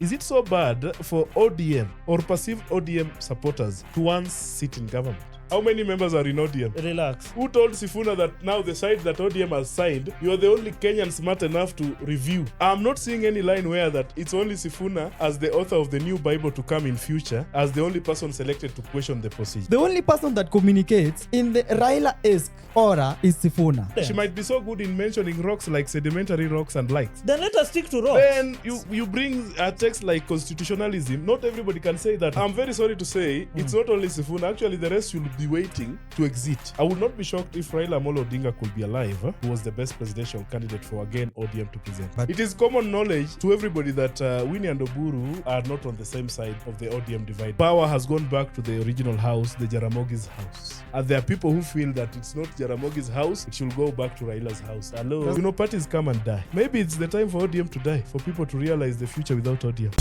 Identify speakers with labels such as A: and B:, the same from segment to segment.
A: Is it so bad for ODM or perceived ODM supporters to once sit in government? How many members are in ODM?
B: Relax.
A: Who told Sifuna that now the side that ODM has signed, you are the only Kenyan smart enough to review? I'm not seeing any line where that it's only Sifuna as the author of the new Bible to come in future as the only person selected to question the procedure.
C: The only person that communicates in the Raila-esque aura is Sifuna.
A: She might be so good in mentioning rocks like sedimentary rocks and likes.
B: Then let us stick to rocks.
A: Then you bring a text like constitutionalism. Not everybody can say that. I'm very sorry to say, it's not only Sifuna. Actually, the rest should be waiting to exit. I would not be shocked if Raila Amolo Odinga could be alive, who was the best presidential candidate for, again, ODM to present. But it is common knowledge to everybody that Winnie and Oburu are not on the same side of the ODM divide. Power has gone back to the original house, the Jaramogi's house. And there are people who feel that it's not Jaramogi's house, it should go back to Raila's house. Hello. You know, parties come and die. Maybe it's the time for ODM to die, for people to realize the future without ODM.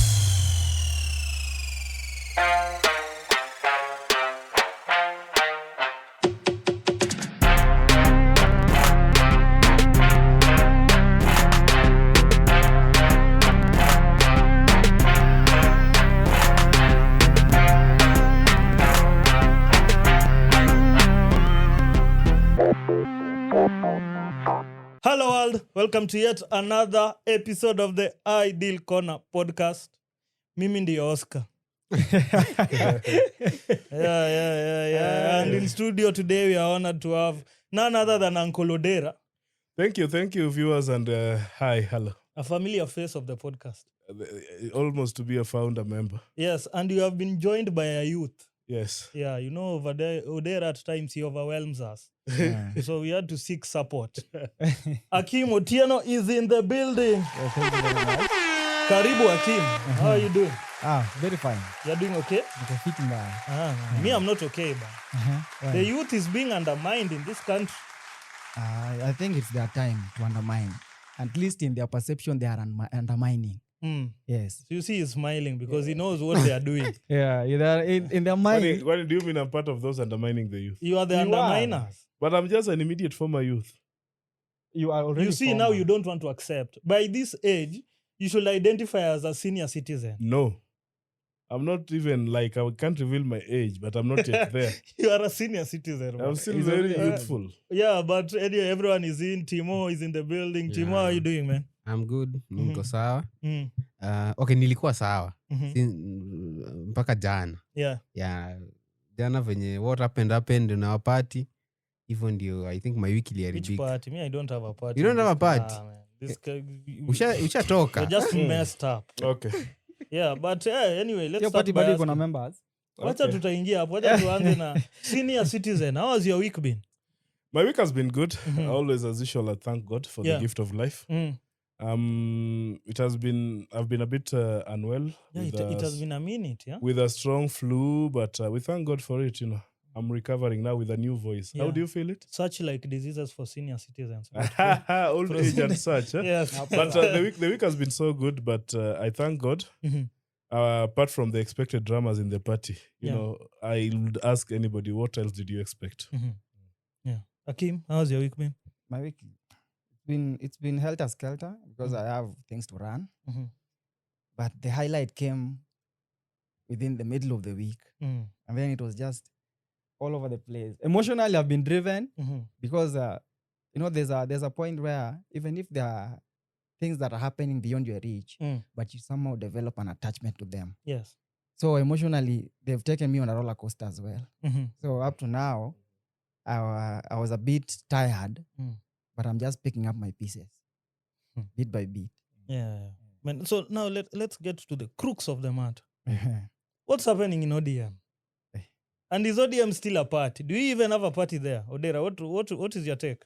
B: Hello world, welcome to yet another episode of the Ideal Corner podcast. Mimi ndiyo Oscar. Yeah. And in studio today we are honored to have none other than Uncle Odera.
A: Thank you, viewers, and hi, hello.
B: A familiar face of the podcast.
A: Almost to be a founder member.
B: Yes, and you have been joined by a youth.
A: Yes.
B: Yeah, you know, over there, Odera at times he overwhelms us.
C: Yeah.
B: So we had to seek support. Hakeem Otieno is in the building.
C: Well, thank you very much.
B: Karibu Hakeem. How are you doing?
C: Very fine.
B: You're doing okay?
C: Okay, fitting by.
B: Me, I'm not okay, but the youth is being undermined in this country.
C: I think it's their time to undermine. At least in their perception, they are undermining. Yes.
B: So you see he's smiling because he knows what they are doing.
C: Yeah, in their mind.
A: What do you mean I'm part of those undermining the youth?
B: You are the underminers.
A: But I'm just an immediate former youth.
C: You are already.
B: You see,
C: former.
B: now you don't want to accept. By this age, you should identify as a senior citizen.
A: No. I'm not even like, I can't reveal my age, but I'm not yet there.
B: You are a senior citizen.
A: I'm still very youthful.
B: Yeah, but anyway, everyone is in. Timo is in the building.
D: Yeah.
B: Timo, how are you doing, man?
D: I'm good. Niko sawa.
B: Mm.
D: Okay, nilikuwa sawa.
B: Mhm.
D: Mpaka jana.
B: Yeah.
D: Yeah. Jana venye what happened na wapati. Hivyo ndio I think my wiki
B: Which
D: iliharibika.
B: party? Me, I don't have a party.
D: You don't have a party?
B: Man. This
D: Ushatoka.
B: You're just messed up.
A: Okay.
B: Yeah, but anyway, let's
C: Your
B: start
C: party
B: by
C: body gonna
B: asking.
C: members.
B: Wacha tutaingia hapo. Wacha tuanze na senior citizen. How has your week been?
A: My week has been good. Always, as usual, I thank God for
B: Yeah.
A: the gift of life.
B: Mm.
A: I've been a bit unwell.
B: Yeah, it has been a minute, yeah?
A: with a strong flu, but we thank God for it, you know. I'm recovering now with a new voice. How
B: Yeah.
A: do you feel it?
B: Such like diseases for senior citizens.
A: Old age and such.
B: Yes.
A: But the week has been so good, but I thank God.
B: Mhm.
A: Apart from the expected dramas in the party, you
B: Yeah.
A: know, I would ask anybody, what else did you expect?
B: Mhm. Yeah. Hakeem, how's your week been?
C: My week, it's been helter skelter because I have things to run.
B: Mhm.
C: But the highlight came within the middle of the week,
B: Mm.
C: and then it was just all over the place. Emotionally, I've been driven
B: Mhm.
C: because there's a point where even if there are things that are happening beyond your reach, but you somehow develop an attachment to them.
B: Yes.
C: So emotionally, they've taken me on a roller coaster as well.
B: Mhm.
C: So up to now, I was a bit tired, but I'm just picking up my pieces bit by bit.
B: Yeah. Man, so now let's get to the crux of the matter. What's happening in ODM? And is ODM still a party? Do you even have a party there? Odera, what is your take?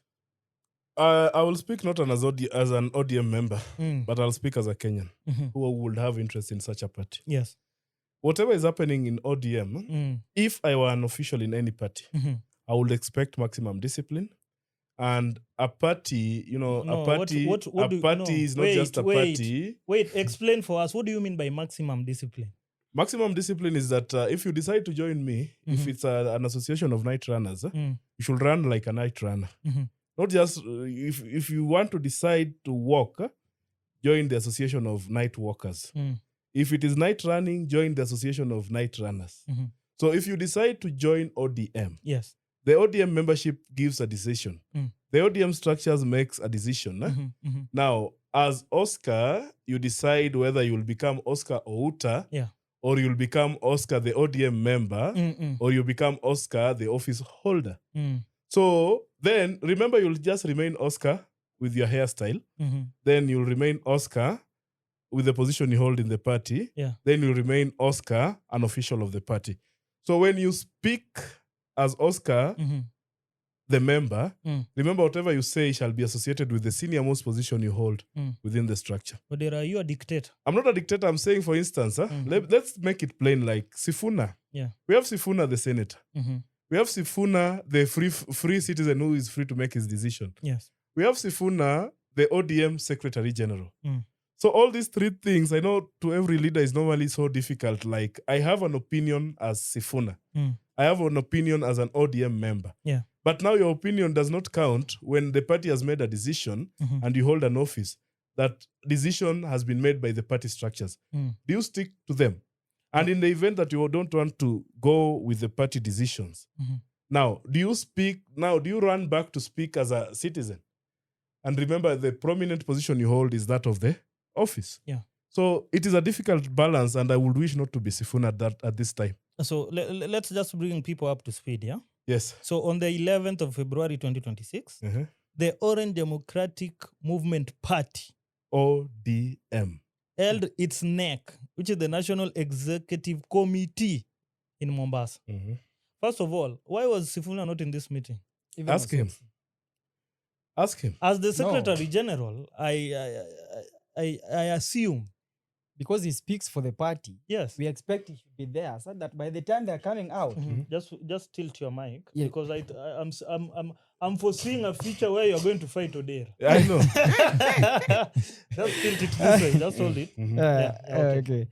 A: I will speak not as an ODM member, but I'll speak as a Kenyan who would have interest in such a party.
B: Yes.
A: Whatever is happening in ODM, if I were an official in any party, I would expect maximum discipline. And a party, you know,
B: No,
A: a party is not just a party.
B: Wait, explain for us. What do you mean by maximum discipline?
A: Maximum discipline is that if you decide to join me, if it's an association of night runners, you should run like a night runner. Not just, if you want to decide to walk, join the association of night walkers. If it is night running, join the Association of Night Runners.
B: Mhm.
A: So if you decide to join ODM,
B: Yes.
A: the ODM membership gives a decision.
B: Mm.
A: The ODM structures makes a decision.
B: Mhm, mhm.
A: Now, as Oscar, you decide whether you will become Oscar Outa,
B: Yeah.
A: or you'll become Oscar, the ODM member,
B: Mm-mm.
A: or you become Oscar, the office holder.
B: Mm.
A: So then, remember, you'll just remain Oscar with your hairstyle.
B: Mhm.
A: Then you'll remain Oscar with the position you hold in the party.
B: Yeah.
A: Then you'll remain Oscar, an official of the party. So when you speak as Oscar,
B: Mhm.
A: the member,
B: Mm.
A: remember whatever you say shall be associated with the senior most position you hold within the structure.
B: Odera, are you a dictator?
A: I'm not a dictator. I'm saying, for instance, let's make it plain like Sifuna.
B: Yeah.
A: We have Sifuna, the senator.
B: Mhm.
A: We have Sifuna, the free citizen who is free to make his decision.
B: Yes.
A: We have Sifuna, the ODM Secretary General.
B: Mm.
A: So all these three things, I know to every leader is normally so difficult. Like, I have an opinion as Sifuna.
B: Mm.
A: I have an opinion as an ODM member.
B: Yeah.
A: But now your opinion does not count when the party has made a decision and you hold an office. That decision has been made by the party structures.
B: Mm.
A: Do you stick to them? And in the event that you don't want to go with the party decisions, now, do you run back to speak as a citizen? And remember, the prominent position you hold is that of the office.
B: Yeah.
A: So it is a difficult balance, and I would wish not to be Sifuna at this time.
B: So let's just bring people up to speed, yeah?
A: Yes.
B: So on the 11th of February 2026, the Orange Democratic Movement Party,
A: ODM,
B: held its NEC, which is the National Executive Committee in Mombasa. First of all, why was Sifuna not in this meeting?
C: Even
A: Ask him. Ask him.
B: As the Secretary General, I assume.
C: Because he speaks for the party,
B: Yes.
C: we expect he should be there so that by the time they're coming out,
B: Just tilt your mic,
C: Yeah.
B: because I'm foreseeing a future where you're going to fight Odera.
A: I know.
B: Just tilt it this way. Just hold it.
C: okay.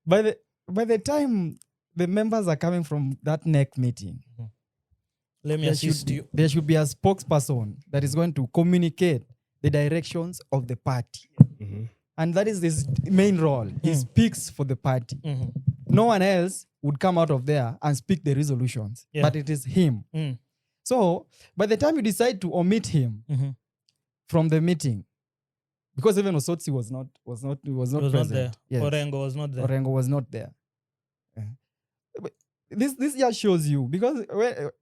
C: By the time the members are coming from that NEC meeting,
B: Let me assist you.
C: there should be a spokesperson that is going to communicate the directions of the party. And that is his main role. He speaks for the party. No one else would come out of there and speak the resolutions, but it is him. So by the time you decide to omit him from the meeting, because even Osotsi was not present.
B: Not there.
C: Yes.
B: Orengo was not there.
C: Orengo was not there. But this just shows you, because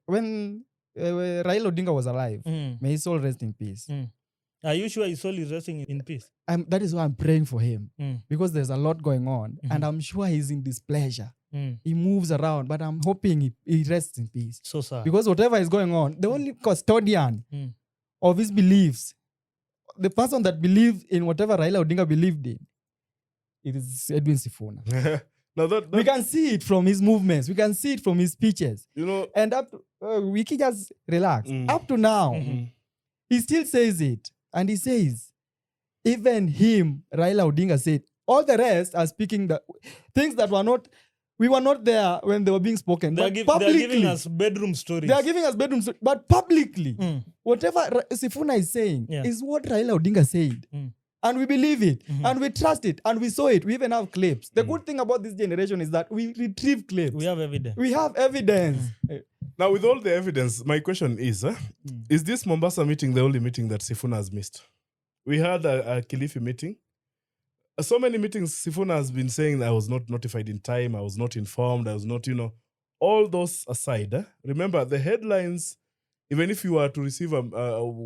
C: when Raila Odinga was alive, may his soul rest in peace.
B: Are you sure his soul is resting in peace?
C: That is why I'm praying for him, because there's a lot going on, and I'm sure he's in displeasure. He moves around, but I'm hoping he rests in peace.
B: So sad.
C: Because whatever is going on, the only custodian of his beliefs, the person that believed in whatever Raila Odinga believed in, it is Edwin Sifuna.
A: Now that
C: We can see it from his movements. We can see it from his speeches. And up to, we can just relax. Up to now, he still says it. And he says, even him, Raila Odinga said, all the rest are speaking the things that we were not there when they were being spoken.
B: They're giving us bedroom stories.
C: They are giving us bedroom stories. But publicly, whatever Sifuna is saying is what Raila Odinga said. And we believe it. And we trust it. And we saw it. We even have clips. The good thing about this generation is that we retrieve clips.
B: We have evidence.
C: We have evidence.
A: Now, with all the evidence, my question is this Mombasa meeting the only meeting that Sifuna has missed? We had a Kilifi meeting. So many meetings Sifuna has been saying I was not notified in time, I was not informed, I was not, all those aside. Remember, the headlines, even if you were to receive a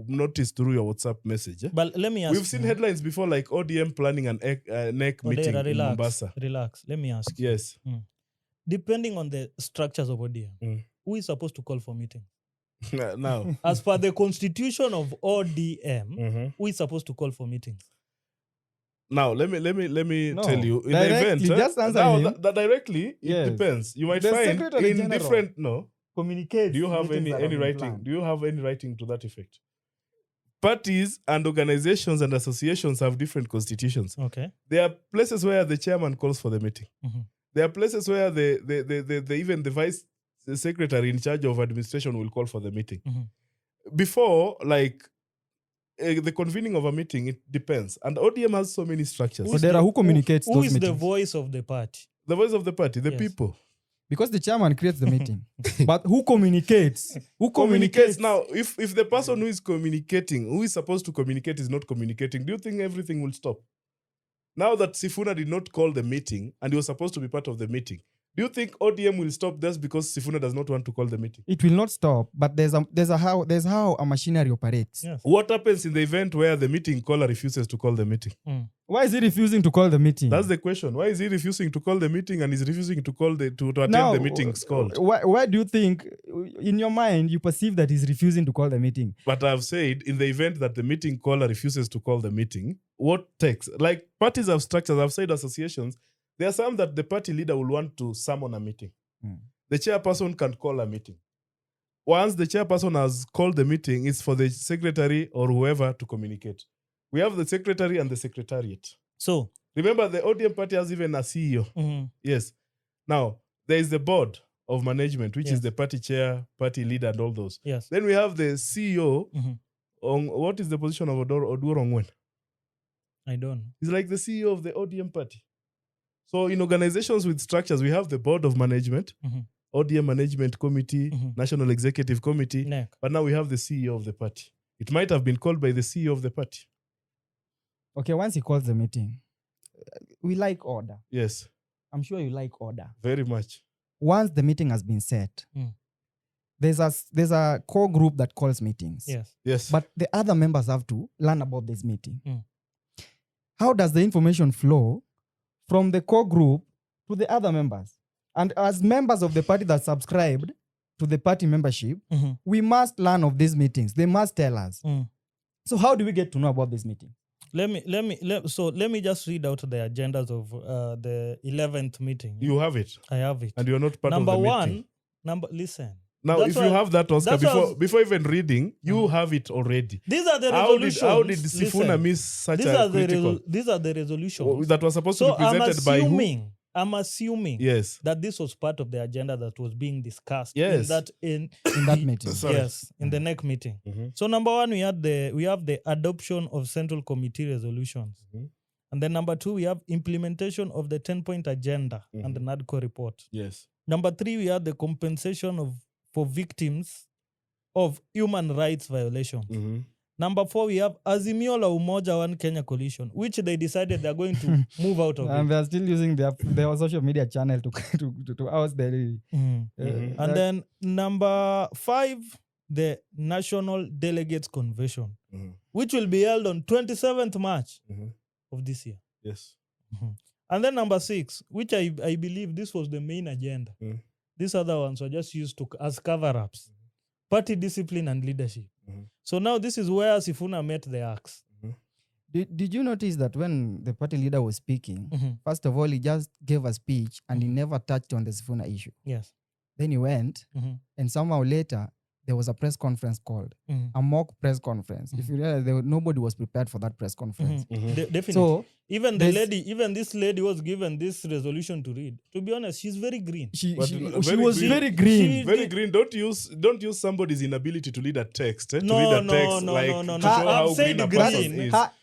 A: notice through your WhatsApp message.
B: But let me ask
A: We've seen headlines before, like ODM planning an NEC meeting in Mombasa.
B: Relax. Let me ask you.
A: Yes.
B: Depending on the structures of ODM, who is supposed to call for meetings?
A: Now,
B: as per the constitution of ODM, who is supposed to call for meetings?
A: Now, let me tell you. In
C: Directly,
A: the event,
C: just answer him.
A: Directly,
C: Yes.
A: it depends. You might
C: The
A: find
C: Secretary
A: in
C: General
A: different
C: communicate.
A: Do you have any writing? Do you have any writing to that effect? Parties and organizations and associations have different constitutions.
B: Okay.
A: There are places where the chairman calls for the meeting. There are places where even the vice secretary in charge of administration will call for the meeting. Before, like the convening of a meeting, it depends. And ODM has so many structures.
B: Who is
C: Odera,
B: the-
C: who communicates
B: Who
C: those
B: is the
C: meetings?
B: voice of the party?
A: The voice of the party, the
B: Yes.
A: people.
C: Because the chairman creates the meeting. But who communicates? Who
A: Communicates.
C: communicates?
A: Now, if the person who is communicating, who is supposed to communicate, is not communicating, do you think everything will stop? Now that Sifuna did not call the meeting and he was supposed to be part of the meeting, do you think ODM will stop just because Sifuna does not want to call the meeting?
C: It will not stop, but there's how a machinery operates.
B: Yes.
A: What happens in the event where the meeting caller refuses to call the meeting?
C: Why is he refusing to call the meeting?
A: That's the question. Why is he refusing to call the meeting and is refusing to call to attend
C: Now,
A: the meetings called?
C: Why do you think, in your mind, you perceive that he's refusing to call the meeting?
A: But I've said, in the event that the meeting caller refuses to call the meeting, what takes? Like parties have structures, I've said associations, there are some that the party leader will want to summon a meeting. The chairperson can call a meeting. Once the chairperson has called the meeting, it's for the secretary or whoever to communicate. We have the secretary and the secretariat.
B: So,
A: Remember, the ODM party has even a CEO. Yes. Now, there is the board of management, which is
B: Yes.
A: the party chair, party leader, and all those.
B: yes.
A: Then we have the CEO. On what is the position of Odera?
B: I don't know.
A: He's like the CEO of the ODM party. So in organizations with structures, we have the board of management, ODM management committee, national executive committee,
B: Neck.
A: but now we have the CEO of the party. It might have been called by the CEO of the party.
C: Okay, once he calls the meeting, we like order.
A: Yes,
C: I'm sure you like order.
A: very much.
C: Once the meeting has been set, there's a core group that calls meetings.
B: Yes.
A: Yes.
C: But the other members have to learn about this meeting. How does the information flow from the core group to the other members? And as members of the party that subscribed to the party membership, we must learn of these meetings. They must tell us. So how do we get to know about this meeting?
B: Let me just read out the agendas of the 11th meeting.
A: You have it,
B: I have it.
A: and you're not part
B: Number
A: of the
B: one,
A: meeting.
B: listen.
A: Now,
B: That's
A: if you
B: why-
A: have that, Oscar,
B: that's why
A: before even reading, you have it already.
B: These are the
A: How
B: resolutions.
A: did Sifuna miss such
B: These
A: a
B: are the
A: critical
B: these are the resolutions.
A: that was supposed to
B: So
A: be presented by who?
B: I'm assuming
A: Yes.
B: that this was part of the agenda that was being discussed
A: Yes.
B: in
C: In that meeting.
A: Sorry.
B: yes, in the next meeting. So number one, we have the adoption of central committee resolutions. And then number two, we have implementation of the 10-point agenda and the NADCO report.
A: Yes.
B: Number three, we have the compensation for victims of human rights violations. Number four, we have Azimio la Umoja One Kenya Coalition, which they decided they're going to move out of
C: And
B: it.
C: they're still using their social media channel to oust the...
B: And then number five, the National Delegates Convention, which will be held on 27th March of this year.
A: Yes.
B: And then number six, which I believe this was the main agenda. These other ones were just used as cover-ups. Party discipline and leadership. So now this is where Sifuna met the axe.
C: Did you notice that when the party leader was speaking, first of all, he just gave a speech and he never touched on the Sifuna issue.
B: Yes.
C: Then he went, and somehow later, there was a press conference called, a mock press conference. If you realize, nobody was prepared for that press conference.
B: Definitely.
C: So
B: even this lady was given this resolution to read. To be honest, she's very green.
C: she
A: very
C: was
A: green.
C: very green.
A: Very green. Don't use somebody's inability to lead a text. To
B: No,
A: read a
B: no,
A: text
B: no,
A: like
B: no, no,
A: to
B: no.
A: show
B: I've
A: how
B: said
A: green a
B: green.
A: person is.
C: Ha-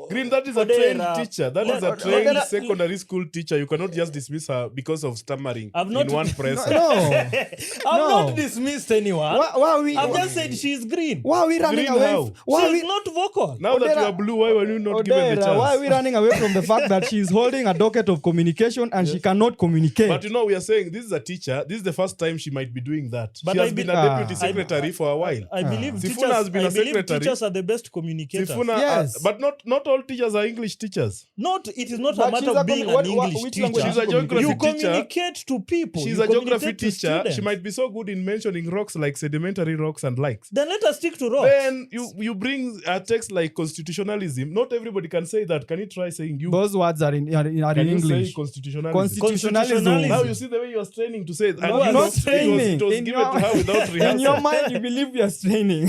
A: Green, that is a
B: Odera.
A: trained teacher. That is a trained
B: Odera-
A: secondary school teacher. You cannot just dismiss her because of stammering
B: I've not-
A: in one press.
C: No.
B: I've
C: No.
B: not dismissed anyone.
C: Why are we?
B: I've just said she's green.
C: Why are we running
A: Green
C: away?
A: how?
C: Why are
B: She's
C: we?
B: not vocal.
A: Now that you
C: Odera-
A: are blue, why were you not given the
C: Odera, why are we
A: chance?
C: running away from the fact that she's holding a docket of communication and she cannot communicate?
A: But you know, we are saying this is a teacher. This is the first time she might be doing that.
B: But
A: She
B: I
A: has been
B: be-
A: a deputy
C: I-
A: secretary for a while.
B: I believe
A: Sifuna
B: teachers,
A: has been a
B: I believe
A: secretary.
B: teachers are the best communicators.
A: Sifuna,
C: Yes.
A: but not all teachers are English teachers.
B: It is not
C: But
B: a matter
C: she's a
B: of being
C: what-
B: an
C: what-
B: English
C: which
B: teacher.
C: language
A: She's a
C: is
A: geography
B: You
A: teacher.
B: communicate to people.
A: She's
B: You
A: a geography
B: communicate to
A: teacher. She
B: students.
A: might be so good in mentioning rocks like sedimentary rocks and likes.
B: Then let us stick to rocks.
A: Then you bring a text like constitutionalism. Not everybody can say that. Can you try saying you?
C: Those words are in
A: Can you
C: English.
A: say constitutionalism?
B: Constitutionalism.
A: Now you see the way you are straining to say it. And
C: No,
A: you
C: not
A: know,
C: straining.
A: It was
C: In
A: given
C: your-
A: to her without
C: In your
A: rehearsal.
C: mind, you believe you're straining.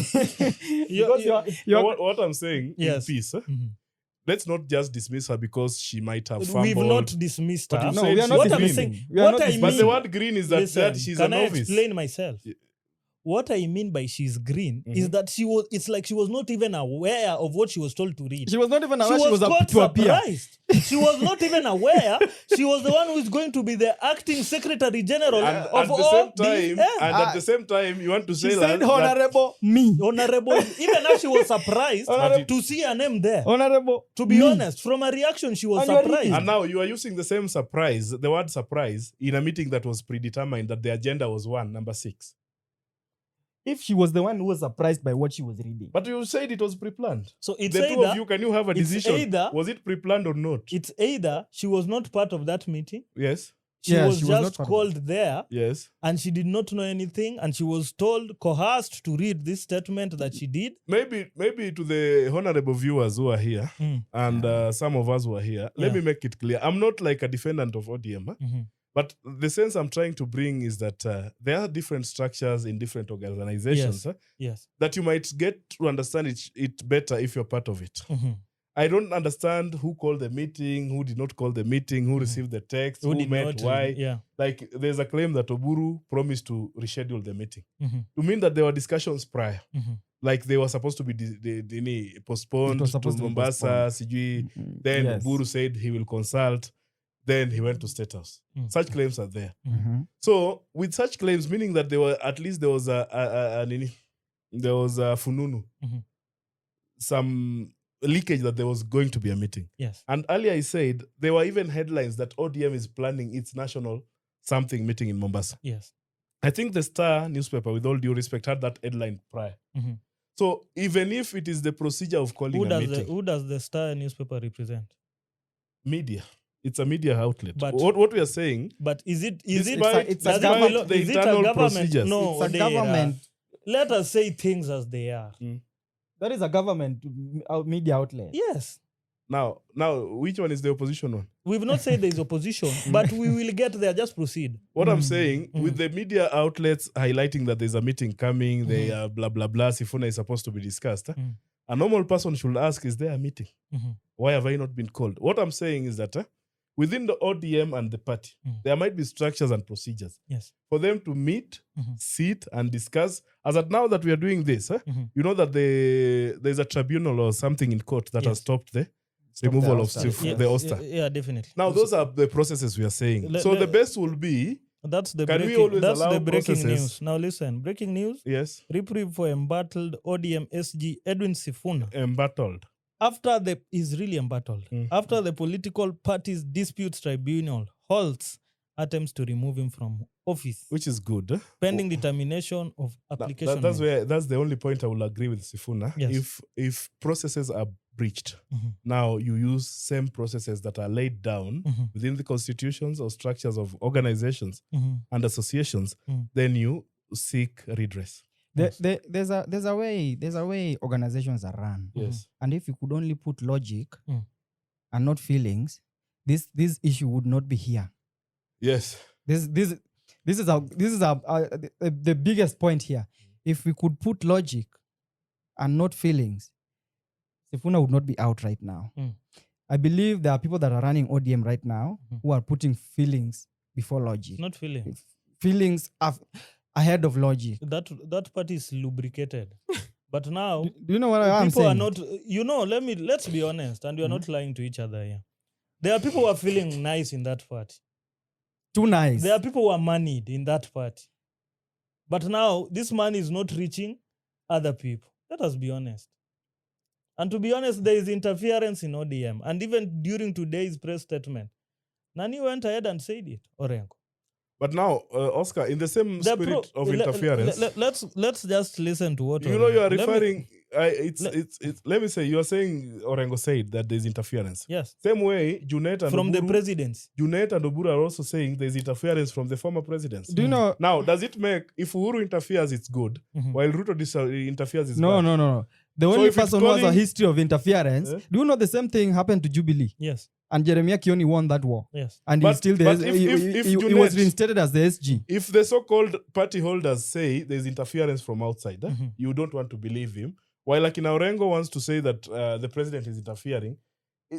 C: Because you're
A: What I'm saying
B: Yes.
A: in peace,
B: Mhm.
A: let's not just dismiss her because she might have fumbled.
B: We've not dismissed
A: But
B: her.
A: you
C: No,
A: said
C: we are not
B: What I'm
A: green.
C: dismissing.
B: saying,
C: We are
B: what
C: not
B: I
C: dismissing.
A: But the
B: mean-
A: word green is that,
B: Listen,
A: she's
B: can
A: a
B: I
A: novice.
B: explain myself? what I mean by she's green is that it's like she was not even aware of what she was told to read.
C: She was not even aware
B: She
C: she was
B: caught
C: to appear.
B: surprised. She was not even aware. She was the one who is going to be the acting Secretary General
A: And
B: of
A: at the
B: all
A: same
B: these.
A: time, and at the same time, you want to
C: She
A: say
C: said,
A: that
C: honorable me.
B: Honorable, even now she was surprised
C: Honorable-
B: to see her name there.
C: Honorable.
B: To be
C: me.
B: honest, from her reaction, she was
C: And you're
B: surprised.
C: reading.
A: and now you are using the same surprise, the word surprise, in a meeting that was predetermined that the agenda was number 6.
C: If she was the one who was surprised by what she was reading.
A: But you said it was pre-planned.
B: So it's
A: The two of
B: either,
A: you, can you have a
B: it's
A: decision?
B: either-
A: Was it pre-planned or not?
B: it's either she was not part of that meeting,
A: Yes.
B: she
C: Yeah,
B: was
C: she was not
B: just
C: part of
B: called there,
A: Yes.
B: and she did not know anything, and she was coerced to read this statement that she did.
A: Maybe to the honorable viewers who are here
B: Mm.
A: and some of us who are here, let
B: Yeah.
A: me make it clear. I'm not like a defendant of ODM,
B: Mhm.
A: but the sense I'm trying to bring is that there are different structures in different organizations
B: Yes.
A: that you might get to understand it better if you're part of it.
B: Mhm.
A: I don't understand who called the meeting, who did not call the meeting, who received the text, who
B: did
A: met,
B: not,
A: why.
B: Yeah.
A: Like, there's a claim that Oburu promised to reschedule the meeting.
B: Mhm.
A: To mean that there were discussions prior.
B: Mhm.
A: Like they were supposed to be postponed
C: It was
A: to
C: supposed to be
A: Mombasa,
C: postponed.
A: Sijui. Then
C: Yes.
A: Oburu said he will consult. Then he went to State House.
B: Mm.
A: Such claims are there.
C: Mhm.
A: So with such claims, meaning that there was a fununu,
B: Mhm.
A: some leakage that there was going to be a meeting.
B: Yes.
A: And earlier I said there were even headlines that ODM is planning its national something meeting in Mombasa.
B: Yes.
A: I think the Star newspaper, with all due respect, had that headline prior.
B: Mhm.
A: So even if it is the procedure of calling a meeting,
B: Who does the Star newspaper represent?
A: media, it's a media outlet.
B: But-
A: what we are saying,
B: But is it
A: despite,
C: it's a
B: does it
C: government-
B: belong-
A: the
B: is it a
A: internal
B: government?
A: procedures,
B: No,
C: It's a
B: Odera.
C: government.
B: Let us say things as they are.
C: That is a government media outlet.
B: Yes.
A: Now, which one is the opposition one?
B: We've not said there is opposition, but we will get there. Just proceed.
A: What I'm saying, with the media outlets highlighting that there's a meeting coming, they are blah, blah, blah, Sifuna is supposed to be discussed, a normal person should ask, is there a meeting?
B: Mhm.
A: Why have I not been called? What I'm saying is that within the ODM and the party, there might be structures and procedures
B: Yes.
A: for them to meet, sit, and discuss. As at now that we are doing this, you know that there's a tribunal or something in court that has
B: Yes.
A: stopped the
C: Stop
A: removal
C: the
A: of
C: ouster.
A: the Oster.
B: Yeah, definitely.
A: Now, those are the processes we are saying. So the best will be,
B: That's the
A: Can we
B: breaking,
A: always
B: that's
A: allow
B: the breaking
A: processes?
B: news. Now listen, breaking news.
A: yes,
B: Reprieve for embattled ODM SG Edwin Sifuna.
A: embattled.
B: Is really embattled.
A: Mm.
B: After the political parties disputes tribunal halts attempts to remove him from office,
A: Which is good.
B: pending determination of application.
A: That's the only point I will agree with Sifuna.
B: Yes.
A: If processes are breached,
B: Mhm.
A: now you use same processes that are laid down
B: Mhm.
A: within the constitutions or structures of organizations
B: Mhm.
A: and associations, then you seek redress.
C: There's a way organizations are run.
A: Yes.
C: And if you could only put logic
B: Mm.
C: and not feelings, this issue would not be here.
A: Yes.
C: This is the biggest point here. If we could put logic and not feelings, Sifuna would not be out right now.
B: Mm.
C: I believe there are people that are running ODM right now who are putting feelings before logic.
B: Not feeling.
C: Feelings ahead of logic.
B: That part is lubricated. But now
C: Do you know what I'm
B: people
C: saying?
B: are not, let's be honest, and we are not lying to each other here. There are people who are feeling nice in that party.
C: Too nice.
B: There are people who are moneyed in that party. But now this money is not reaching other people. Let us be honest. And to be honest, there is interference in ODM. And even during today's press statement, Nani went ahead and said it, Orengo.
A: But now, Oscar, in the same spirit of interference,
B: Let's just listen to what
A: you know, you are
B: Let me-
A: referring. Let me say, you are saying Orengo said that there's interference.
B: Yes.
A: Same way, Junet and
B: From the
A: Oburu,
B: presidency.
A: Junet and Oburu are also saying there's interference from the former presidents.
C: Do you know?
A: Now, does it make, if Uhuru interferes, it's good, while Ruto interferes, it's
C: No.
A: bad?
C: The only
A: if it's
C: person who has a
A: calling-
C: history of interference. Do you know the same thing happened to Jubilee?
B: Yes.
C: And Jeremiah Kioni won that war.
B: Yes.
C: And
A: But-
C: he's still
A: but
C: there.
A: if
C: He was
A: Junet-
C: reinstated as the SG.
A: If the so-called party holders say there's interference from outside, you don't want to believe him. While Akina Orengo wants to say that the president is interfering,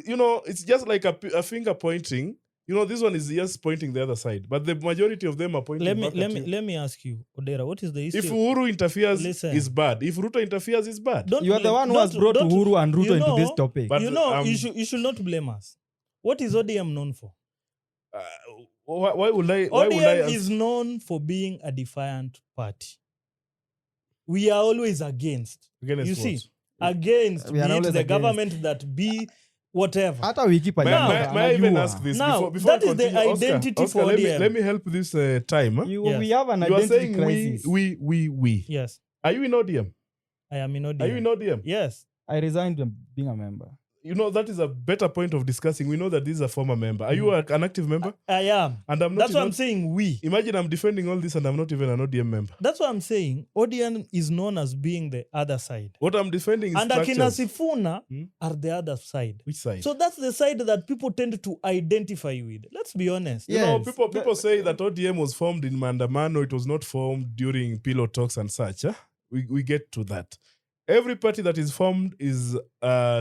A: you know, it's just like a finger pointing You know, this one is just pointing the other side, but the majority of them are pointing back at you.
B: Let me ask you, Odera, what is the issue?
A: If Uhuru interferes,
B: Listen.
A: is bad. If Ruto interferes, is bad.
B: Don't
C: You are the
B: blame-
C: one who has
B: don't-
C: brought
B: don't-
C: Uhuru and Ruto
B: you
C: into this
B: know-
C: topic.
A: But,
B: you should not blame us. What is ODM known for?
A: Why would I
B: ODM
A: ask-
B: is known for being a defiant party. We are always against.
A: Against
B: You
A: what?
B: see, against
C: We are
B: be it
C: always
B: the
C: against.
B: government that be whatever.
C: Hata wiki
A: May I even ask this
B: Now,
A: before
B: that
A: I
B: is the
A: continue? Oscar,
B: identity
A: Oscar,
B: for
A: let me,
B: ODM.
A: let me help this time. Huh?
C: You,
B: Yes.
C: We have an
A: You are
C: identity
A: saying
C: crisis.
A: we.
B: Yes,
A: Are you in ODM?
B: I am in ODM.
A: Are you in ODM?
B: Yes.
C: I resigned from being a member.
A: You know, that is a better point of discussing. We know that this is a former member. Are you an active member?
B: I am.
A: And I'm not.
B: That's what I'm
A: even-
B: saying. We.
A: Imagine I'm defending all this and I'm not even an ODM member.
B: That's what I'm saying. ODM is known as being the other side.
A: What I'm defending is
B: And Akina
A: structures.
B: Sifuna
A: Hmm?
B: are the other side.
A: Which side?
B: So that's the side that people tend to identify with. Let's be honest.
A: You know,
C: Yes.
A: people say that ODM was formed in Mandamano. It was not formed during pillow talks and such. Huh? We get to that. Every party that is formed is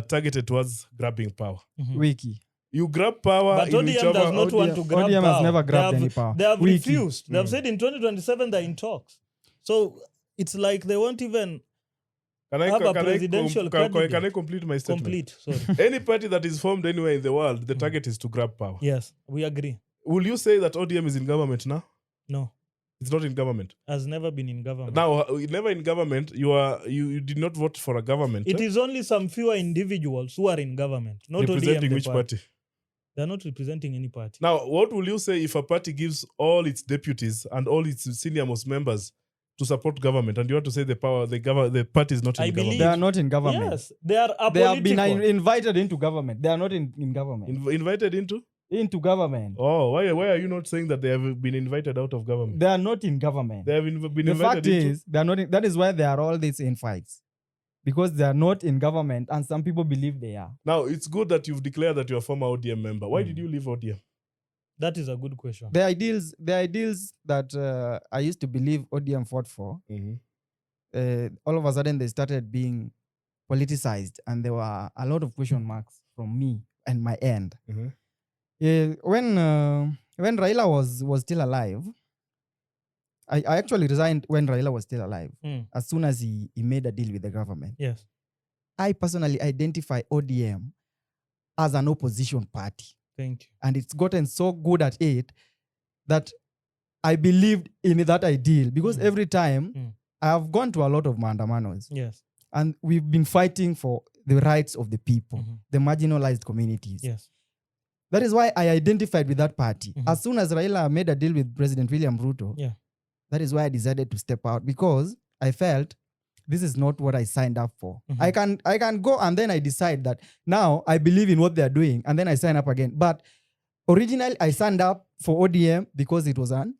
A: targeted towards grabbing power.
C: Wiki.
A: You grab power
B: But
A: in
B: ODM
A: whichever...
B: does not want to grab
C: ODM
B: power.
C: has never grabbed
B: They have-
C: any power.
B: They have
C: Wiki.
B: refused. They have said in 2027 they're in talks. So it's like they won't even
A: Can I,
B: have a
A: can,
B: presidential
A: can I
B: candidate.
A: complete my statement?
B: complete. Sorry.
A: Any party that is formed anywhere in the world, the target is to grab power.
B: Yes, we agree.
A: Will you say that ODM is in government now?
B: No,
A: It's not in government.
B: has never been in government.
A: Now, never in government, you did not vote for a government.
B: It is only some fewer individuals who are in government, not
A: representing
B: ODM, the
A: which party?
B: They're not representing any party.
A: Now, what will you say if a party gives all its deputies and all its senior-most members to support government, and you want to say the party is not in
B: I
A: government?
B: believe-
C: They are not in government.
B: Yes, they are
C: They have been
B: apolitical.
C: invited into government. They are not in government.
A: Invited into?
C: Into government.
A: Oh, why are you not saying that they have been invited out of government?
C: They are not in government.
A: They have been
C: The
A: invited
C: fact
A: into.
C: is, they are not. That is why there are all these infights, because they are not in government, and some people believe they are.
A: Now, it's good that you've declared that you're a former ODM member. Why did you leave ODM?
B: That is a good question.
C: The ideals that I used to believe ODM fought for, all of a sudden they started being politicized, and there were a lot of question marks from me and my end. When Raila was still alive, I actually resigned when Raila was still alive.
B: Mm.
C: As soon as he made a deal with the government,
B: Yes.
C: I personally identify ODM as an opposition party,
B: Thank you.
C: and it's gotten so good at it that I believed in that ideal, because
B: Mm.
C: every time
B: Mm.
C: I have gone to a lot of mandamanos,
B: Yes.
C: and we've been fighting for the rights of the people,
B: Mhm.
C: the marginalized communities.
B: Yes.
C: That is why I identified with that party.
B: Mhm.
C: As soon as Raila made a deal with President William Ruto,
B: Yeah.
C: that is why I decided to step out, because I felt this is not what I signed up for.
B: Mhm.
C: I can go and then I decide that now I believe in what they're doing, and then I sign up again. But originally I signed up for ODM because it was an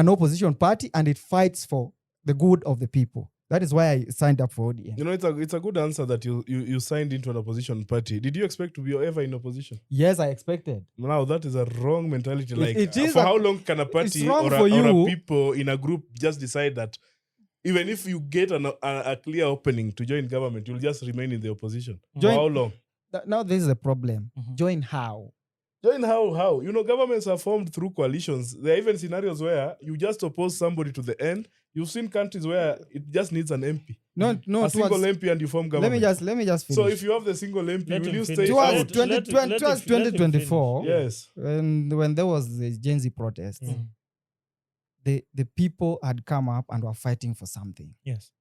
C: opposition party and it fights for the good of the people. That is why I signed up for ODM.
A: You know, it's a good answer that you signed into an opposition party. Did you expect to be ever in opposition?
C: Yes, I expected.
A: Now, that is a wrong mentality. Like,
C: it is
A: for
C: a-
A: how long can a party
C: wrong
A: or
C: for
A: a
C: you.
A: people in a group just decide that even if you get a clear opening to join government, you'll just remain in the opposition?
C: Join-
A: For how long?
C: Now this is a problem.
B: Mhm.
C: Join how?
A: Join how? You know, governments are formed through coalitions. There are even scenarios where you just oppose somebody to the end. You've seen countries where it just needs an MP.
C: No,
A: A single MP and you form
C: let
A: government.
C: me just finish.
A: So if you have the single MP,
B: Let
A: will
B: him
A: you
B: finish.
A: stay
C: Towards
A: out?
C: 2024,
A: Yes.
C: when there was the Gen Z protests,
B: Mm.
C: the people had come up and were fighting for something.
B: Yes.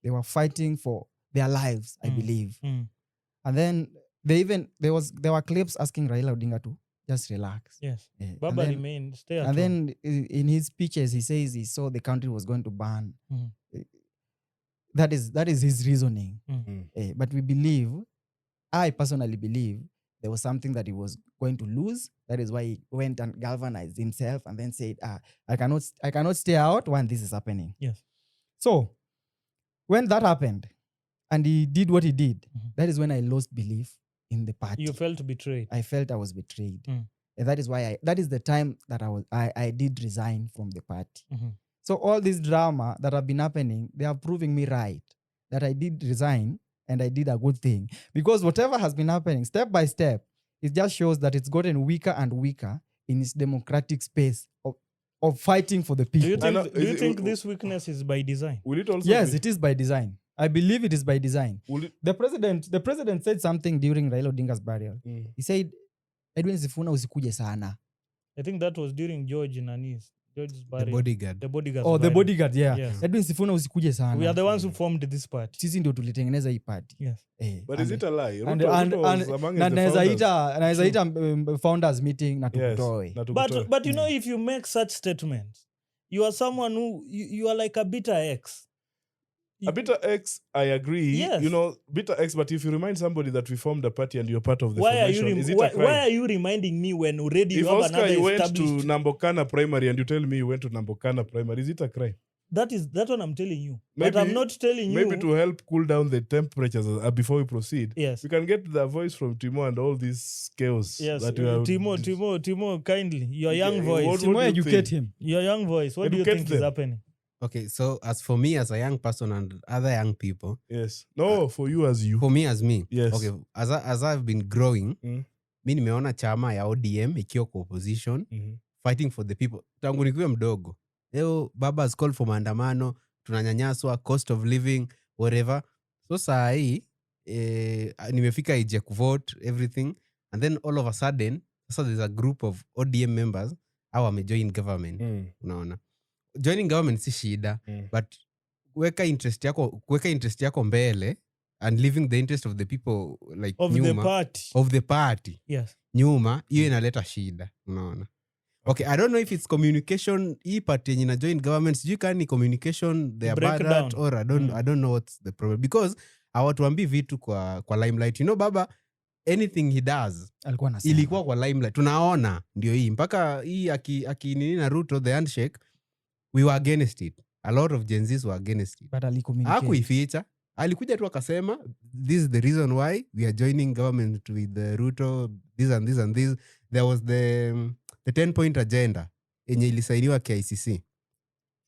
C: They were fighting for their lives, I
B: Mm.
C: believe.
B: Mm.
C: And then there were clips asking Raila Odinga to just relax.
B: Yes.
C: Eh, and
B: Baba
C: then-
B: remain. Stay at
C: And
B: home.
C: then in his speeches, he says he saw the country was going to burn.
B: Mhm.
C: That is his reasoning.
B: Mm.
C: But I personally believe there was something that he was going to lose. That is why he went and galvanized himself and then said, I cannot stay out when this is happening.
B: Yes.
C: So when that happened and he did what he did,
B: Mhm.
C: that is when I lost belief in the party.
B: You felt betrayed.
C: I felt I was betrayed.
B: Mm.
C: And that is why that is the time that I did resign from the party.
B: Mhm.
C: So all this drama that have been happening, they are proving me right that I did resign and I did a good thing. Because whatever has been happening step by step, it just shows that it's gotten weaker and weaker in its democratic space of fighting for the
B: Do you
C: people.
B: think, do you think this weakness is by design?
A: Will it also
C: Yes,
A: be,
C: it is by design. I believe it is by design.
A: will it,
C: The president said something during Raila Odinga's burial. He said, Edwin Sifuna usikuje sana.
B: I think that was during George's
D: The
B: burial.
D: bodyguard.
B: The bodyguard.
C: Oh, the bodyguard, yeah.
B: Yes.
C: Edwin Sifuna usikuje sana.
B: We are the ones who formed this party.
C: Sisi ndio tulitengeneza hii party.
B: Yes.
A: but is it a lie?
C: and-
A: Ruto
C: and-
A: was
C: and-
A: among
C: na
A: the
C: naweza
A: founders.
C: ita founders meeting na
A: Yes,
C: tukutoe.
A: na tukutoe.
B: But you know, if you make such statements, you are someone who you are like a bitter ex.
A: A bitter X, I agree.
B: Yes.
A: You know, bitter X, but if you remind somebody that we formed a party and you're part of the
B: Why are
A: formation,
B: you
A: is it a crime?
B: why are you reminding me when already
A: If
B: you have
A: Oscar,
B: another
A: you went to
B: established?
A: Nambokana Primary and you tell me you went to Nambokana Primary, is it a crime?
B: That one I'm telling you.
A: Maybe-
B: but I'm not telling you.
A: Maybe to help cool down the temperatures before we proceed,
B: Yes.
A: we can get the voice from Timo and all this chaos.
B: Yes.
A: that we are-
B: Timo, kindly. Your young
A: Yeah,
B: voice.
A: what-
C: Timo,
A: do you
C: educate
A: think?
C: him.
B: Your young voice. What do you
A: Educate
B: think
A: them.
B: is happening?
D: Okay, so as for me as a young person and other young people,
A: Yes. No, for you as you.
D: for me as me,
A: Yes.
D: okay, as I've been growing, mi nimeona chama ya ODM ikiwa kwa opposition, fighting for the people. Tangu nikiwa mdogo. Leo baba has called for maandamano, tunanyanyaswa, cost of living, whatever. So saa hii, nimefika age ya kuvote, everything. And then all of a sudden, so there's a group of ODM members, au wamejoin government. Unaona. Joining government si shida, but kuweka interest yako mbele and leaving the interest of the people like
B: Of
D: nyuma,
B: the party.
D: of the party
B: Yes.
D: nyuma, hiyo inaleta shida, unaona. Okay, I don't know if it's communication, hii party yenye na join government, sijui kani communication they are bad
B: Breakdown.
D: at, or I don't know what's the problem, because hawatuambii vitu kwa limelight. You know baba, anything he does
C: Alikuwa anasema.
D: ilikuwa kwa limelight, tunaona ndio hii mpaka hii aki nini na Ruto the handshake, we were against it. A lot of Gen Zs were against it.
C: But alicommunicate.
D: Hakuificha, alikuja tu akasema this is the reason why we are joining government with the Ruto, this and this and this. There was the 10-point agenda yenye ilisainiwa KICC.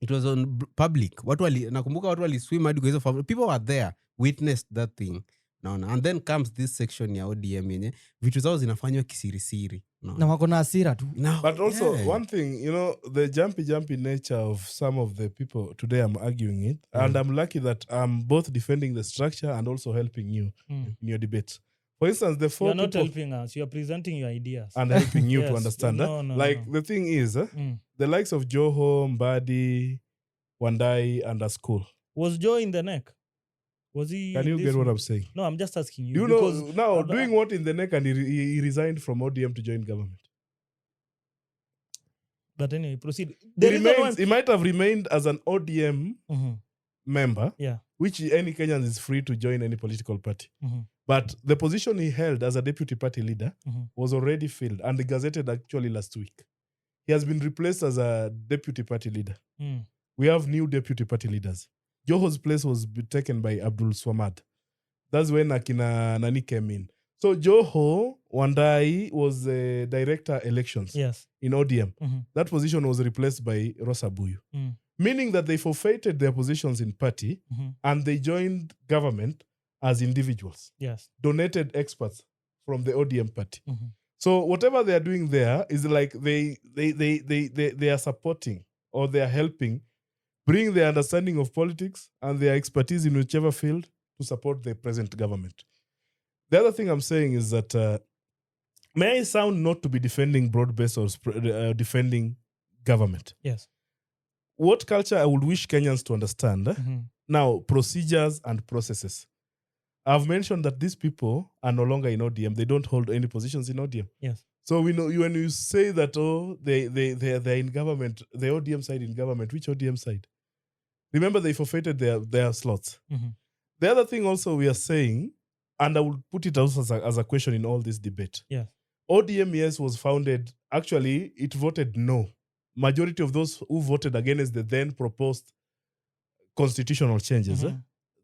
D: It was on public. Nakumbuka watu waliswim hadi kwa hizo people were there, witnessed that thing. Naona. And then comes this section ya ODM yenye vitu zao zinafanywa kisirisiri.
C: Na wako na hasira tu.
D: No,
A: But also,
D: yeah.
A: one thing, you know, the jumpy nature of some of the people, today I'm arguing it, and I'm lucky that I'm both defending the structure and also helping you in your debate. For instance, the four
B: You're not
A: people...
B: helping us. You're presenting your ideas.
A: And helping you to
B: Yes.
A: understand.
B: No, no,
A: like,
B: no.
A: the thing is,
B: Mm.
A: the likes of Joho, Mbadi, Wandai, and Askul.
B: Was Joe in the neck? Was he?
A: Can
B: in
A: you
B: this
A: get what
B: one?
A: I'm saying?
B: No, I'm just asking you.
A: Do you
B: because
A: know, now,
B: I've-
A: doing what in the neck, and he resigned from ODM to join government.
B: But anyway, proceed.
A: He,
B: The reason
A: remains, he might have remained as an ODM
B: Mhm.
A: member,
B: Yeah.
A: which any Kenyan is free to join any political party.
B: Mhm.
A: But the position he held as a deputy party leader
B: Mhm.
A: was already filled and gazetted actually last week. He has been replaced as a deputy party leader.
B: Mm.
A: We have new deputy party leaders. Joho's place was taken by Abdul Swamad. That's when Akina Nani came in. So Joho Wandai was the director elections
B: Yes.
A: in ODM.
B: Mhm.
A: That position was replaced by Rosa Buyu.
B: Mm.
A: Meaning that they forfeited their positions in party
B: Mhm.
A: and they joined government as individuals,
B: Yes.
A: donated experts from the ODM party.
B: Mhm.
A: So whatever they are doing there is like they are supporting or they are helping bring their understanding of politics and their expertise in whichever field to support the present government. The other thing I'm saying is that may I sound not to be defending broad-based or defending government.
B: Yes.
A: What culture I would wish Kenyans to understand
B: Mhm.
A: now, procedures and processes. I've mentioned that these people are no longer in ODM. They don't hold any positions in ODM.
B: Yes.
A: So we know when you say that, they're in government, the ODM side in government, which ODM side? Remember, they forfeited their slots.
B: Mhm.
A: The other thing also we are saying, and I will put it also as a question in all this debate.
B: Yeah.
A: ODM, yes, was founded, actually, it voted no. Majority of those who voted against the then proposed constitutional changes,
B: Mhm.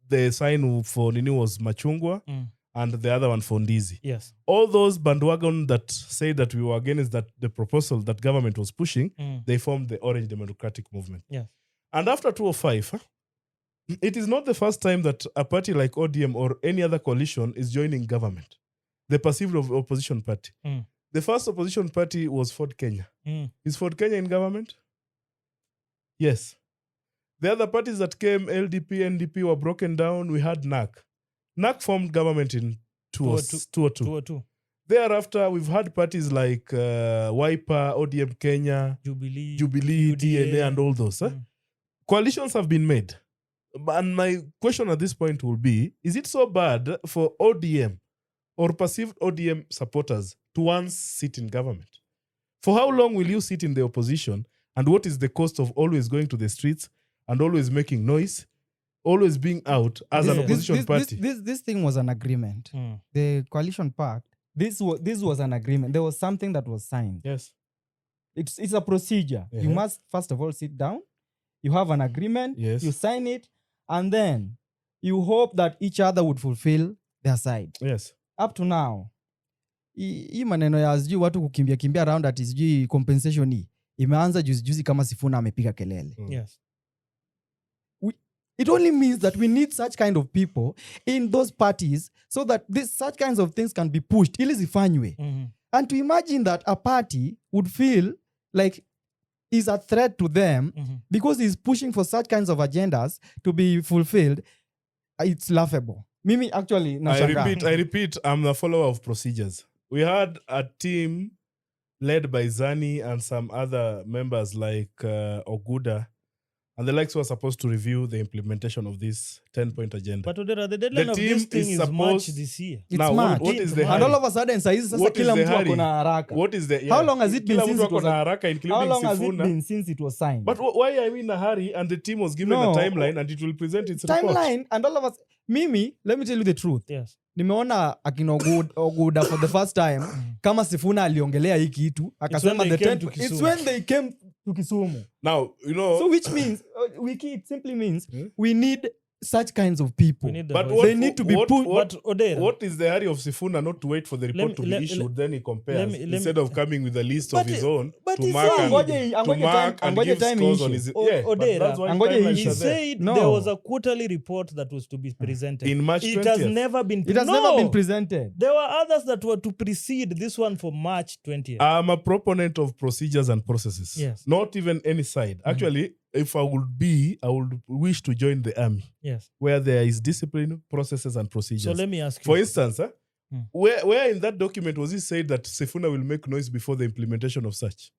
A: the sign for Nini was Machungwa
B: Mm.
A: and the other one for Ndizi.
B: Yes.
A: All those bandwagon that say that we were against the proposal that government was pushing,
B: Mm.
A: they formed the Orange Democratic Movement.
B: Yes.
A: And after 2005, it is not the first time that a party like ODM or any other coalition is joining government, the perceived opposition party.
B: Mm.
A: The first opposition party was Ford Kenya. Is Ford Kenya in government? Yes. The other parties that came, LDP, NDP, were broken down. We had NAC. NAC formed government in 2002. Thereafter, we've had parties like Wiper, ODM Kenya, Jubilee,
B: UDA.
A: DNA, and all those. Coalitions have been made. And my question at this point will be, is it so bad for ODM or perceived ODM supporters to once sit in government? For how long will you sit in the opposition? And what is the cost of always going to the streets and always making noise, always being out as an opposition party?
C: This thing was an agreement. The coalition pact, this was an agreement. There was something that was signed.
A: Yes.
C: It's a procedure. You must, first of all, sit down. You have an agreement.
A: Yes.
C: You sign it. And then you hope that each other would fulfill their side.
A: Yes.
C: Up to now, hii maneno ya sijui watu kukimbia around at sijui compensation hii imeanza juzi kama Sifuna amepiga kelele.
B: Yes.
C: It only means that we need such kind of people in those parties so that such kinds of things can be pushed ili zifanywe. And to imagine that a party would feel like is a threat to them because he's pushing for such kinds of agendas to be fulfilled, it's laughable. Mimi actually
A: I repeat, I'm a follower of procedures. We had a team led by Zani and some other members like Oguda and the likes who are supposed to review the implementation of this 10-point agenda.
B: But Odera, the deadline of this thing is March this year.
C: It's
A: now,
C: March.
A: What is the
C: and all of a sudden, sasa kila mtu ako na haraka.
A: What is the
C: How long has it been since it was
A: How
C: long has it been since it was signed?
A: But why are we in a hurry and the team was given a timeline and it will present its report?
C: Timeline and all of us. Mimi, let me tell you the truth.
B: Yes.
C: Nimeona akina Oguda for the first time kama Sifuna aliongelea hii kitu akasema it's when they came to Kisumu.
A: Now, you know,
C: so which means it simply means we need such kinds of people.
A: They need to be put. What is the hurry of Sifuna not to wait for the report to be issued? Then he compares instead of coming with a list of his own to mark and give scores on his.
B: He said there was a quarterly report that was to be presented
A: in March 20th.
B: It has never been
C: presented.
B: There were others that were to precede this one for March 20th.
A: I'm a proponent of procedures and processes.
B: Yes.
A: Not even any side. Actually, if I would wish to join the army.
B: Yes.
A: Where there is discipline, processes, and procedures.
B: So let me ask you.
A: For instance, where in that document was it said that Sifuna will make noise before the implementation of such?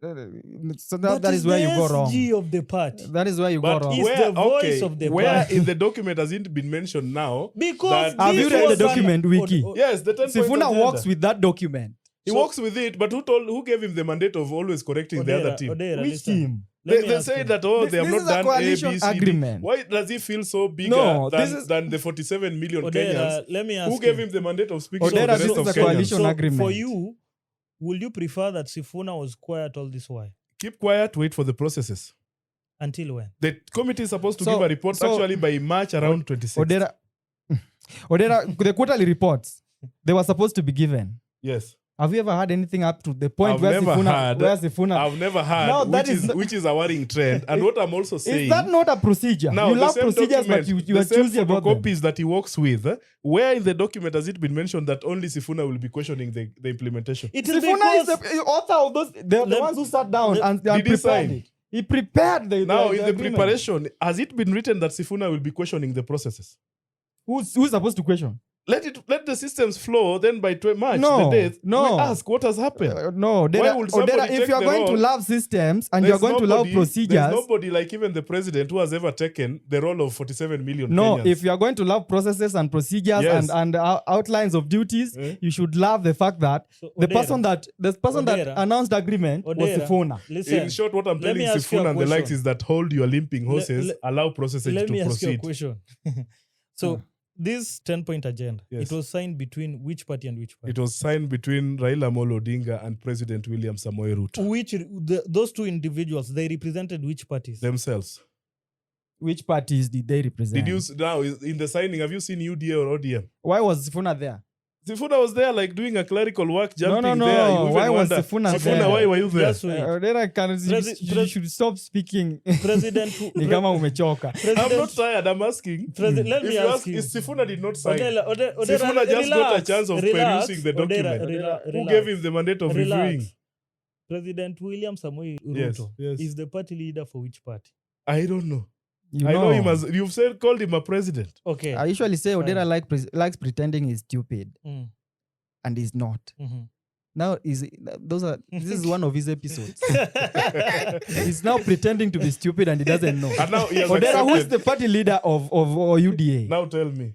C: So that is where you go wrong.
B: Of the party.
C: That is where you go wrong.
B: It's the voice of the
A: where
B: party.
A: in the document has it been mentioned now?
B: Because
C: have you read the document, Wiki?
A: Yes, the 10-point
C: Sifuna
A: agenda.
C: works with that document.
A: He works with it, but who gave him the mandate of always correcting the other team?
C: Which team?
A: They say that they have not done A, B, C,
C: agreement.
A: D. Why does he feel so bigger than the 47 million Kenyans?
B: Let me ask
A: who gave him the mandate of speaking
C: Odera,
A: for the rest of Kenyans?
C: Coalition agreement.
B: For you, would you prefer that Sifuna was quiet all this while?
A: Keep quiet, wait for the processes.
B: Until when?
A: The committee is supposed to give a report actually by March around 26.
C: Odera, the quarterly reports, they were supposed to be given.
A: Yes.
C: Have you ever had anything up to the point where Sifuna?
A: I've never had, which is a worrying trend. And what I'm also saying...
C: Is that not a procedure?
A: Now,
C: you love procedures, but you are choosy about them.
A: Copies that he works with, where in the document has it been mentioned that only Sifuna will be questioning the implementation?
C: Sifuna is the author of those, the ones who sat down and prepared it. He prepared the
A: Now, in the preparation, has it been written that Sifuna will be questioning the processes?
C: Who's supposed to question?
A: Let the systems flow. Then by March, the date, we ask what has happened.
C: Odera, if you are going to love systems and you are going to love procedures,
A: there's nobody like even the president who has ever taken the role of 47 million Kenyans.
C: If you are going to love processes and procedures and outlines of duties, you should love the fact that the person that announced agreement was Sifuna.
A: In short, what I'm telling Sifuna and the likes is that hold your limping horses, allow processes to proceed.
B: Let me ask you a question. So. This 10-point agenda, it was signed between which party and which party?
A: It was signed between Raila Amolo Odinga and President William Samoei Ruto.
B: Those two individuals, they represented which parties?
A: Themselves.
C: Which parties did they represent?
A: Now, in the signing, have you seen UDA or ODM?
C: Why was Sifuna there?
A: Sifuna was there like doing a clerical work, jumping
C: no.
A: there. You even
C: Why was
A: wonder,
C: Sifuna
A: Sifuna,
C: there?
A: why were you there?
B: Just wait.
C: Odera, you should stop speaking.
B: President
C: Ni kama umechoka.
A: I'm not tired. I'm asking.
B: Let
A: If
B: me
A: you
B: ask you.
A: if Sifuna did not sign,
B: Odera,
A: Sifuna just got a chance of
B: relax,
A: perusing the
B: Odera,
A: document. Who
B: relax.
A: gave him the mandate of
B: Relax.
A: reviewing?
B: President William Samoei
A: Yes,
B: Ruto
A: yes.
B: is the party leader for which party?
A: I don't know.
C: You
A: I know him as you've said, called him a president.
B: Okay.
C: I usually say
B: Fine.
C: Odera likes pretending he's stupid
B: Mm.
C: and he's not.
B: Mhm.
C: Now this is one of his episodes. He's now pretending to be stupid and he doesn't know.
A: And now he has
C: Odera, who is
A: accepted.
C: the party leader of UDA?
A: Now tell me.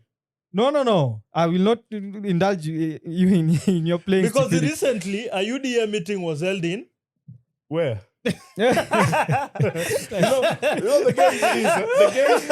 C: No. I will not indulge you in your playing
B: Because
C: stupidity.
B: recently a UDA meeting was held in.
A: Where?
B: No.
A: You know the game is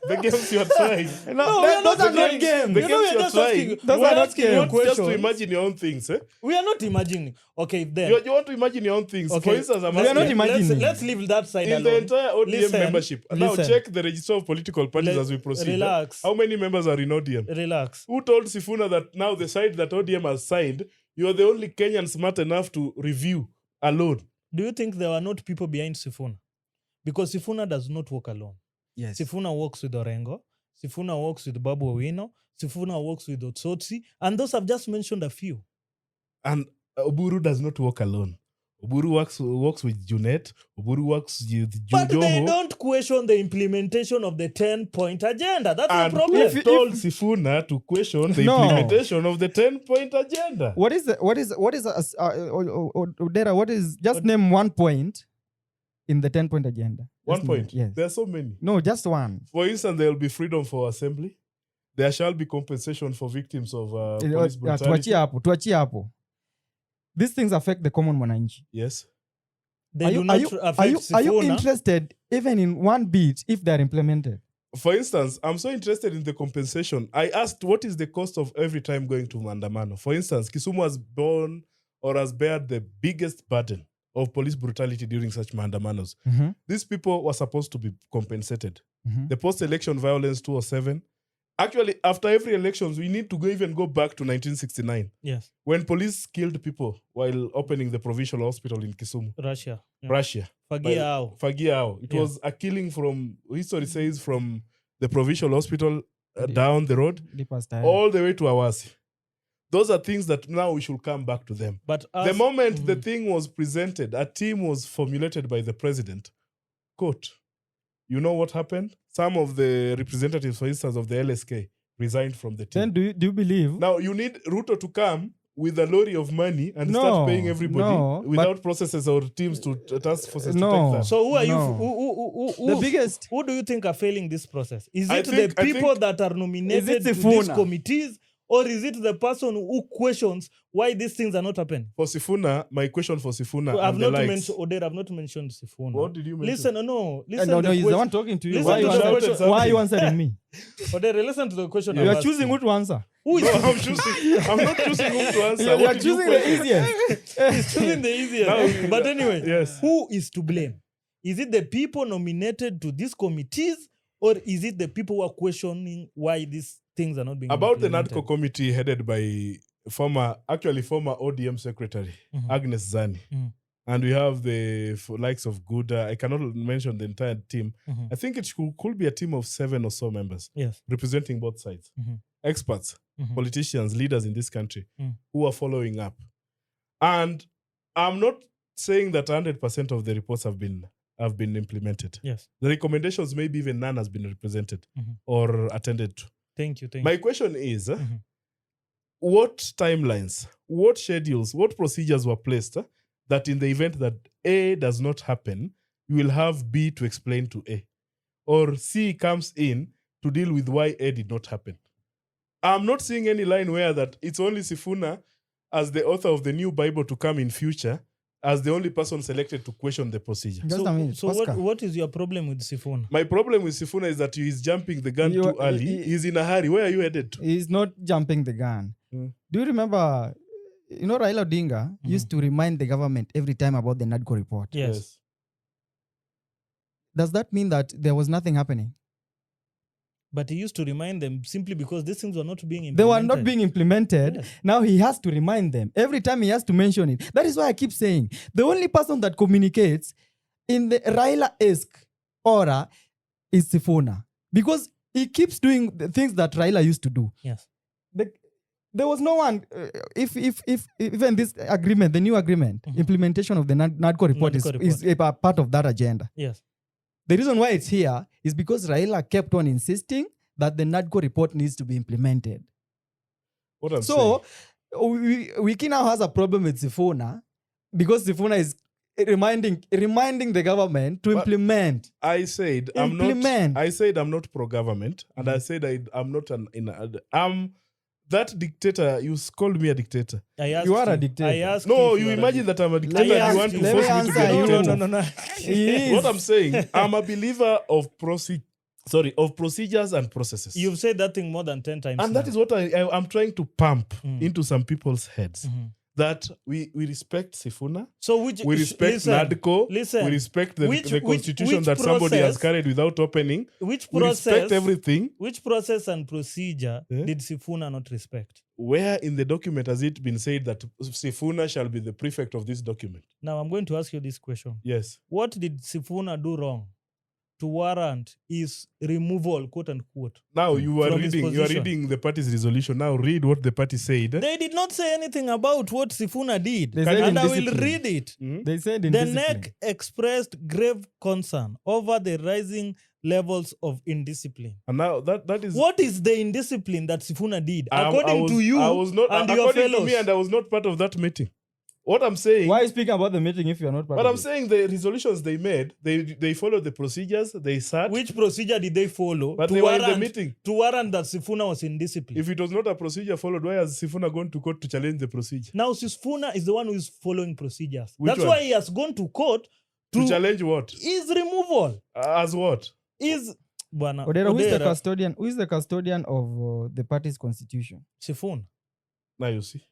A: the games you're trying.
B: No, we are not
C: those are not
B: games.
C: games.
A: The
B: You know,
A: games
B: we are
A: you're
B: just
A: trying.
B: asking.
C: Those
B: We
C: are
B: are
C: not
B: asking you
C: games.
A: Just to
B: questions.
A: imagine your own things. Eh?
B: We are not imagining. Okay, then.
A: You want to imagine your own things.
B: Okay.
A: For instance, I'm
C: We are not
A: asking
C: imagining.
B: Let's leave that side
A: in the
B: alone.
A: entire ODM
B: Listen,
A: membership. Now
B: listen.
A: check the register of political parties as we proceed.
B: Relax.
A: How many members are in ODM?
B: Relax.
A: Who told Sifuna that now the side that ODM has signed, you are the only Kenyan smart enough to review alone?
B: Do you think there were not people behind Sifuna? Because Sifuna does not walk alone.
C: Yes.
B: Sifuna works with Orengo. Sifuna works with Babu Owino. Sifuna works with Otsotsi. And those I've just mentioned a few.
A: And Oburu does not work alone. Oburu works with Junet. Oburu works with
B: But they
A: Joho.
B: don't question the implementation of the 10-point agenda. That's
A: And
B: the problem.
A: who told Sifuna to question the
C: No.
A: implementation of the 10-point agenda?
C: Odera, what is, just name 1 point in the 10-point agenda.
A: One
C: Just
A: point.
C: name- Yes.
A: There are so many.
C: No, just one.
A: For instance, there will be freedom for assembly. There shall be compensation for victims of police brutality.
C: Tuachie hapo. These things affect the common mwananchi.
A: Yes.
B: They do not affect
C: are you
B: Sifuna.
C: interested even in one bit if they are implemented?
A: For instance, I'm so interested in the compensation. I asked, what is the cost of every time going to Mandamano? For instance, Kisumu has borne or has bared the biggest burden of police brutality during such Mandamanos. These people were supposed to be compensated. The post-election violence 207. Actually, after every elections, we need to even go back to 1969
B: Yes.
A: when police killed people while opening the provincial hospital in Kisumu,
B: Russia. Yeah.
A: Russia.
B: Fagiao.
A: Fagiao. It
B: Yeah.
A: was a killing from, history says, from the provincial hospital down the road all the way to Awasi. Those are things that now we should come back to them.
B: But
A: The moment the thing was presented, a team was formulated by the president. Quote, you know what happened? Some of the representatives, for instance, of the LSK resigned from the team.
C: Then do you believe?
A: Now you need Ruto to come with a lorry of money and start paying everybody without processes or teams to task forces to take that.
B: So who are you?
C: The biggest.
B: Who do you think are failing this process? Is
A: I
B: it
A: think-
B: the people that are nominated to these
C: Sifuna?
B: committees, or is it the person who questions why these things are not happening?
A: For Sifuna, my question for Sifuna
B: I've
A: and the
B: not
A: likes.
B: mentioned Odera. I've not mentioned Sifuna.
A: What did you mention?
B: Listen, no. Listen.
C: No,
B: to
C: he's the one talking to you.
B: Listen
C: Why
B: to
C: you
B: the
C: answering-
B: question.
C: why are you answering me?
B: Odera, listen to the question.
C: You
B: I'm
C: are
B: asking.
C: choosing who to answer.
B: Who is
A: No, I'm not choosing who to answer.
C: You are
A: What did you
C: choosing the
A: question?
C: easiest.
B: choosing the easiest?
A: Now-
B: But anyway,
A: Yes.
B: who is to blame? Is it the people nominated to these committees, or is it the people who are questioning why these things are not being
A: About the
B: implemented?
A: NADCO committee headed by former ODM secretary, Agnes Zani. And we have the likes of Guda. I cannot mention the entire team. I think it could be a team of 7 or so members
B: Yes.
A: representing both sides. Experts, politicians, leaders in this country who are following up. And I'm not saying that 100% of the reports have been implemented.
B: Yes.
A: The recommendations, maybe even none has been represented or attended to.
B: Thank you.
A: My question is, what timelines, what schedules, what procedures were placed that in the event that A does not happen, you will have B to explain to A, or C comes in to deal with why A did not happen? I'm not seeing any line where that it's only Sifuna as the author of the new Bible to come in future as the only person selected to question the procedure.
C: Just a minute,
B: So
C: Oscar.
B: what is your problem with Sifuna?
A: My problem with Sifuna is that he is jumping the gun too early. He's in a hurry. Where are you headed to?
C: He's not jumping the gun. Do you remember, Raila Odinga used to remind the government every time about the NADCO report?
B: Yes.
C: Does that mean that there was nothing happening?
B: But he used to remind them simply because these things were not being
C: They
B: implemented.
C: were not being implemented.
B: Yes.
C: Now he has to remind them. Every time he has to mention it. That is why I keep saying the only person that communicates in the Raila-esque aura is Sifuna. Because he keeps doing the things that Raila used to do.
B: Yes.
C: There was no one, if even this agreement, the new agreement, implementation of the NADCO report is a part of that agenda.
B: Yes.
C: The reason why it's here is because Raila kept on insisting that the NADCO report needs to be implemented.
A: What I'm
C: So, Wiki now has a problem with Sifuna because Sifuna is reminding the government to implement.
A: I said I'm not pro-government, and I said I'm not I'm that dictator. You called me a dictator.
C: You are a dictator.
B: I asked
A: No,
B: if
A: you
B: are a
A: imagine that I'm a dictator.
C: me
A: You want to
C: let me
A: force me to be a
C: answer you.
A: dictator.
B: No.
C: He is.
A: What I'm saying, I'm a believer of procedures and processes.
B: You've said that thing more than 10 times.
A: And
B: now.
A: that is what I'm trying to pump into some people's heads. That we respect Sifuna,
B: So
A: we respect NADCO, we respect the constitution
B: which
A: that somebody has
B: process-
A: carried without opening.
B: Which
A: We respect
B: process?
A: everything.
B: Which process and procedure
A: Eh?
B: did Sifuna not respect?
A: Where in the document has it been said that Sifuna shall be the prefect of this document?
B: Now I'm going to ask you this question:
A: Yes.
B: what did Sifuna do wrong to warrant his removal, quote unquote?
A: Now you are
B: From his position.
A: reading the party's resolution. Now read what the party said.
B: They did not say anything about what Sifuna did,
C: They said
B: and I will
C: indiscipline.
B: read it.
C: They said in
B: The
C: discipline.
B: NEC expressed grave concern over the rising levels of indiscipline.
A: And now that is
B: What is the indiscipline that Sifuna did,
A: I
B: according
A: was-
B: to you
A: I was not,
B: and your
A: according
B: fellows?
A: to me, and I was not part of that meeting. What I'm saying,
C: Why are you speaking about the meeting if you're not part
A: but
C: of
A: I'm
C: it?
A: saying the resolutions they made, they followed the procedures, they sat,
B: Which procedure did they follow
A: but
B: to
A: they were in the
B: warrant,
A: meeting.
B: to warrant that Sifuna was indisciplined?
A: If it was not a procedure followed, why has Sifuna gone to court to challenge the procedure?
B: Now Sifuna is the one who is following procedures.
A: Which
B: That's
A: one?
B: why he has gone to court
A: To challenge what?
B: his removal.
A: As what?
C: Odera, who is the custodian? Who is the custodian of the party's constitution?
B: Sifuna.
A: Now you see.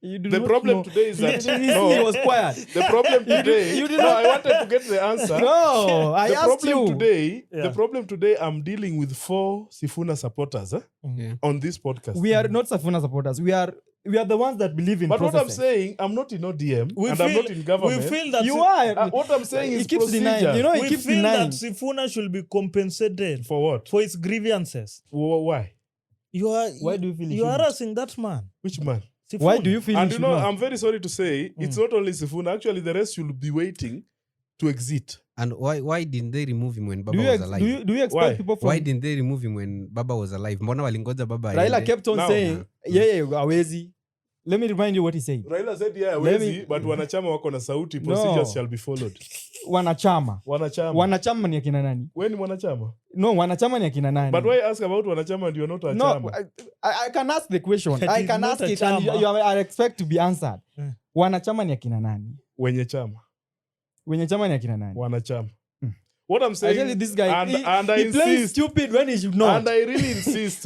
C: You do
A: The
C: not
A: problem
C: know.
A: today is that
C: He was quiet.
A: the problem today.
C: you did
A: no,
C: not-
A: I wanted to get the answer.
C: No, I
A: the
C: asked
A: problem
C: you.
A: today.
B: Yeah.
A: The problem today. I'm dealing with 4 Sifuna supporters
D: Yeah.
A: on this podcast.
C: We are not Sifuna supporters. We are the ones that believe in
A: But what I'm
C: processes.
A: saying, I'm not in ODM
B: We
A: and
B: feel,
A: I'm not in government.
B: We feel that
C: You are.
A: What I'm saying
C: He
A: is
C: keeps
A: procedure.
C: denying. You know, he
B: we
C: keeps
B: feel
C: denying.
B: that Sifuna should be compensated
A: For what?
B: for his grievances.
A: Why?
C: Why do you feel he
B: you are
C: shouldn't?
B: harassing that man?
A: Which man?
B: Sifuna.
C: Why do you feel
A: And
C: he
A: you
C: should
A: know,
C: not?
A: I'm very sorry to say, it's not only Sifuna. Actually, the rest should be waiting to exit.
D: And why didn't they remove him when Baba
C: Do
D: was alive?
C: you expect
A: Why?
C: people from
D: Why didn't they remove him when Baba was alive? Mbona walingoja Baba
C: Raila
D: aende?
C: kept on
A: Now-
C: saying, hawezi. Let me remind you what he said.
A: Raila said, yeah,
C: Let
A: wezi,
C: me-
A: but wanachama wako na sauti,
C: No.
A: procedures shall be followed.
C: Wanachama.
A: Wanachama.
C: Wanachama ni akina nani?
A: When ni mwanachama?
C: No, wanachama ni akina nani?
A: But why ask about wanachama and you're not a
C: No,
A: chama?
C: I can ask the question.
B: That
C: I
B: is
C: can
B: not
C: ask
B: a
C: it and
B: chama.
C: I expect to be answered. Wanachama ni akina nani?
A: Wenye chama.
C: Wenye chama ni akina nani?
A: Wanachama. What I'm
C: I
A: saying,
C: tell you, this guy,
A: and I
C: he plays
A: insist,
C: stupid when he should not.
A: and I really insist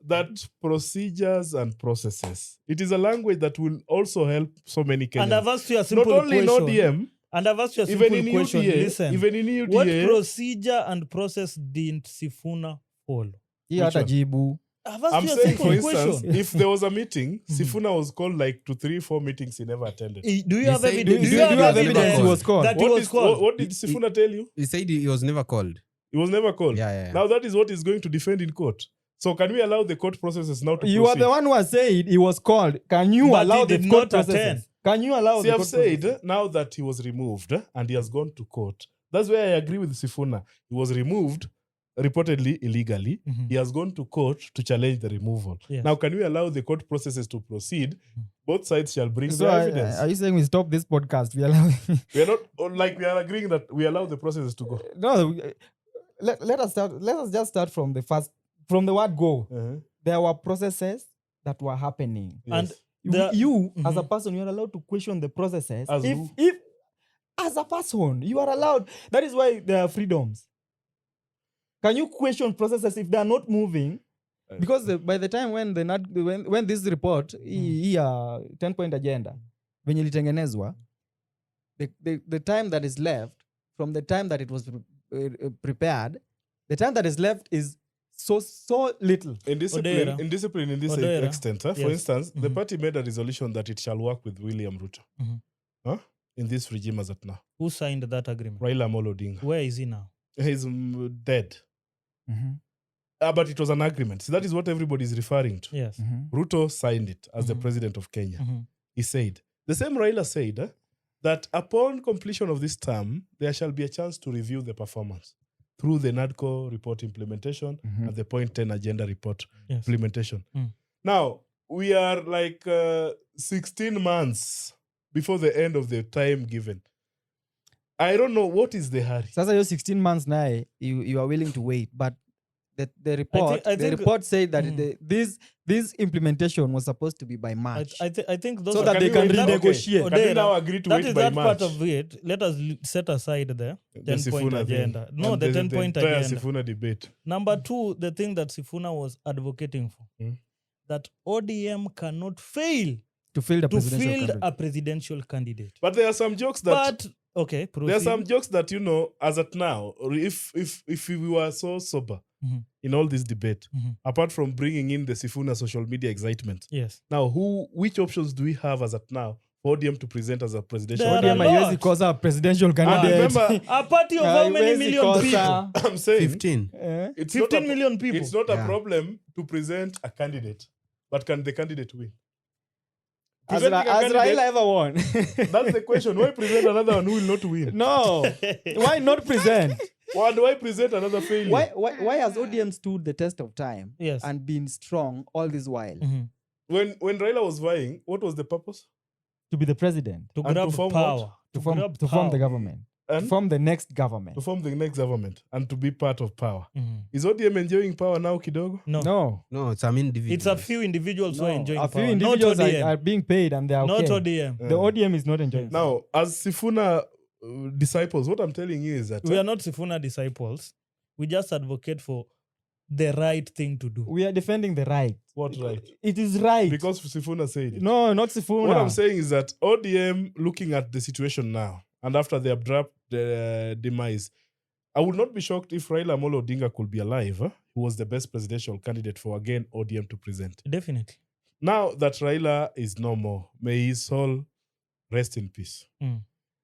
A: that procedures and processes. It is a language that will also help so many Kenyans.
B: And I've asked you a
A: Not
B: simple
A: only in
B: question.
A: ODM,
B: And I've asked you a
A: even
B: simple
A: in
B: question.
A: UDA,
B: Listen,
A: even in UDA,
B: what procedure and process did Sifuna follow?
C: Hii hata
A: one?
C: jibu.
B: I've asked
A: I'm
B: you a
A: saying,
B: simple
A: for instance,
B: question.
A: if there was a meeting, Sifuna was called like to 3-4 meetings he never attended.
B: Do you have
D: said-
B: evidence?
C: Do you have evidence he was called?
B: that he was called?
A: What did Sifuna tell you?
D: He said he was never called.
A: He was never called.
D: Yeah.
A: Now that is what he's going to defend in court. So can we allow the court processes now to
C: You
A: proceed?
C: are the one who has said he was called. Can you
B: But
C: allow
B: he
C: the
B: did
C: court
B: not
C: processes?
B: attend.
C: Can you allow
A: See,
C: the
A: I've
C: court
A: said
C: processes?
A: now that he was removed and he has gone to court. That's where I agree with Sifuna. He was removed reportedly illegally. He has gone to court to challenge the removal.
B: Yes.
A: Now, can we allow the court processes to proceed? Both sides shall bring
C: So
A: their evidence.
C: are you saying we stop this podcast? We allow
A: We are not like we are agreeing that we allow the processes to go.
C: no. Let us start. Let us just start from the word go.
A: Uh-huh.
C: There were processes that were happening.
B: And
A: Yes.
C: You as a person, you are allowed to question the processes.
A: As
C: if
A: who?
C: if as a person, you are allowed. That is why there are freedoms. Can you question processes if they are not moving? Because by the time when this report hii 10-point agenda venye ilitengenezwa, the time that is left from the time that it was prepared, the time that is left is so little.
B: Odera.
A: Indiscipline in this
B: Odera.
A: extent. For
B: Yes.
A: instance, the party made a resolution that it shall work with William Ruto in this regime as at now.
B: Who signed that agreement?
A: Raila Amolo Odinga.
B: Where is he now?
A: He's dead. But it was an agreement. So that is what everybody is referring to.
B: Yes.
A: Ruto signed it as the president of Kenya. He said, the same Raila said that upon completion of this term, there shall be a chance to review the performance through the NADCO report implementation and the Point 10 agenda report implementation. Now, we are like 16 months before the end of the time given. I don't know what is the hurry.
C: Sasa yo 16 months now, you are willing to wait, but the report
B: I think,
C: report said that this implementation was supposed to be by March.
B: I think those
C: So
B: are
C: that they can
B: that-
C: renegotiate.
A: Can we
B: Odera,
A: now agree to
B: that
A: wait
B: is
A: by
B: that
A: March?
B: part of it. Let us set aside the 10-point
A: Sifuna thing.
B: agenda. No,
A: And
B: the 10-point
A: entire
B: agenda.
A: Sifuna debate.
B: Number 2, the thing that Sifuna was advocating for, that ODM cannot fail
C: to fill the
B: to
C: presidential
B: field
C: candidate.
B: a presidential candidate.
A: But there are some jokes that
B: But okay, proceed.
A: there are some jokes that as at now, or if we were so sober in all this debate, apart from bringing in the Sifuna social media excitement,
B: Yes.
A: now which options do we have as at now for ODM to present as a presidential
B: There are
A: candidate?
B: a lot.
C: haiwezi kosa presidential candidate.
A: remember-
B: A party of how many
C: Haiwezi
B: million
C: kosa.
B: people?
A: I'm saying
D: 15.
A: it's
B: 15
A: not a,
B: million people.
A: It's not a
D: Yeah.
A: problem to present a candidate, but can the candidate win?
C: Has
A: Presenting a candidate-
C: Raila ever won?
A: That's the question. Why present another one who will not win?
C: No. Why not present?
A: Why present another failure?
C: Why has ODM stood the test of time
B: Yes.
C: and been strong all this while?
A: When Raila was vying, what was the purpose?
C: To be the president,
B: To
A: And
B: grab
A: to form
B: power.
A: what?
C: to form
B: grab
C: the
B: power.
C: government, to
A: And
C: form the next government.
A: to form the next government and to be part of power.
B: Mhm.
A: Is ODM enjoying power now, kidogo?
B: No.
C: No.
D: No, some individuals.
B: It's a few individuals who are enjoying
C: a few
B: power.
C: individuals
B: not ODM.
C: are being paid and they are
B: Not
C: okay.
B: ODM.
C: The ODM is not enjoying.
A: Now, as Sifuna disciples, what I'm telling you is that
B: We are not Sifuna disciples. We just advocate for the right thing to do.
C: We are defending the right.
A: what right?
C: It is right.
A: Because Sifuna said it.
C: No, not Sifuna.
A: What I'm saying is that ODM, looking at the situation now, and after the abrupt demise, I would not be shocked if Raila Amolo Odinga could be alive, who was the best presidential candidate for, again, ODM to present.
B: Definitely.
A: Now that Raila is no more, may his soul rest in peace.
B: Mm.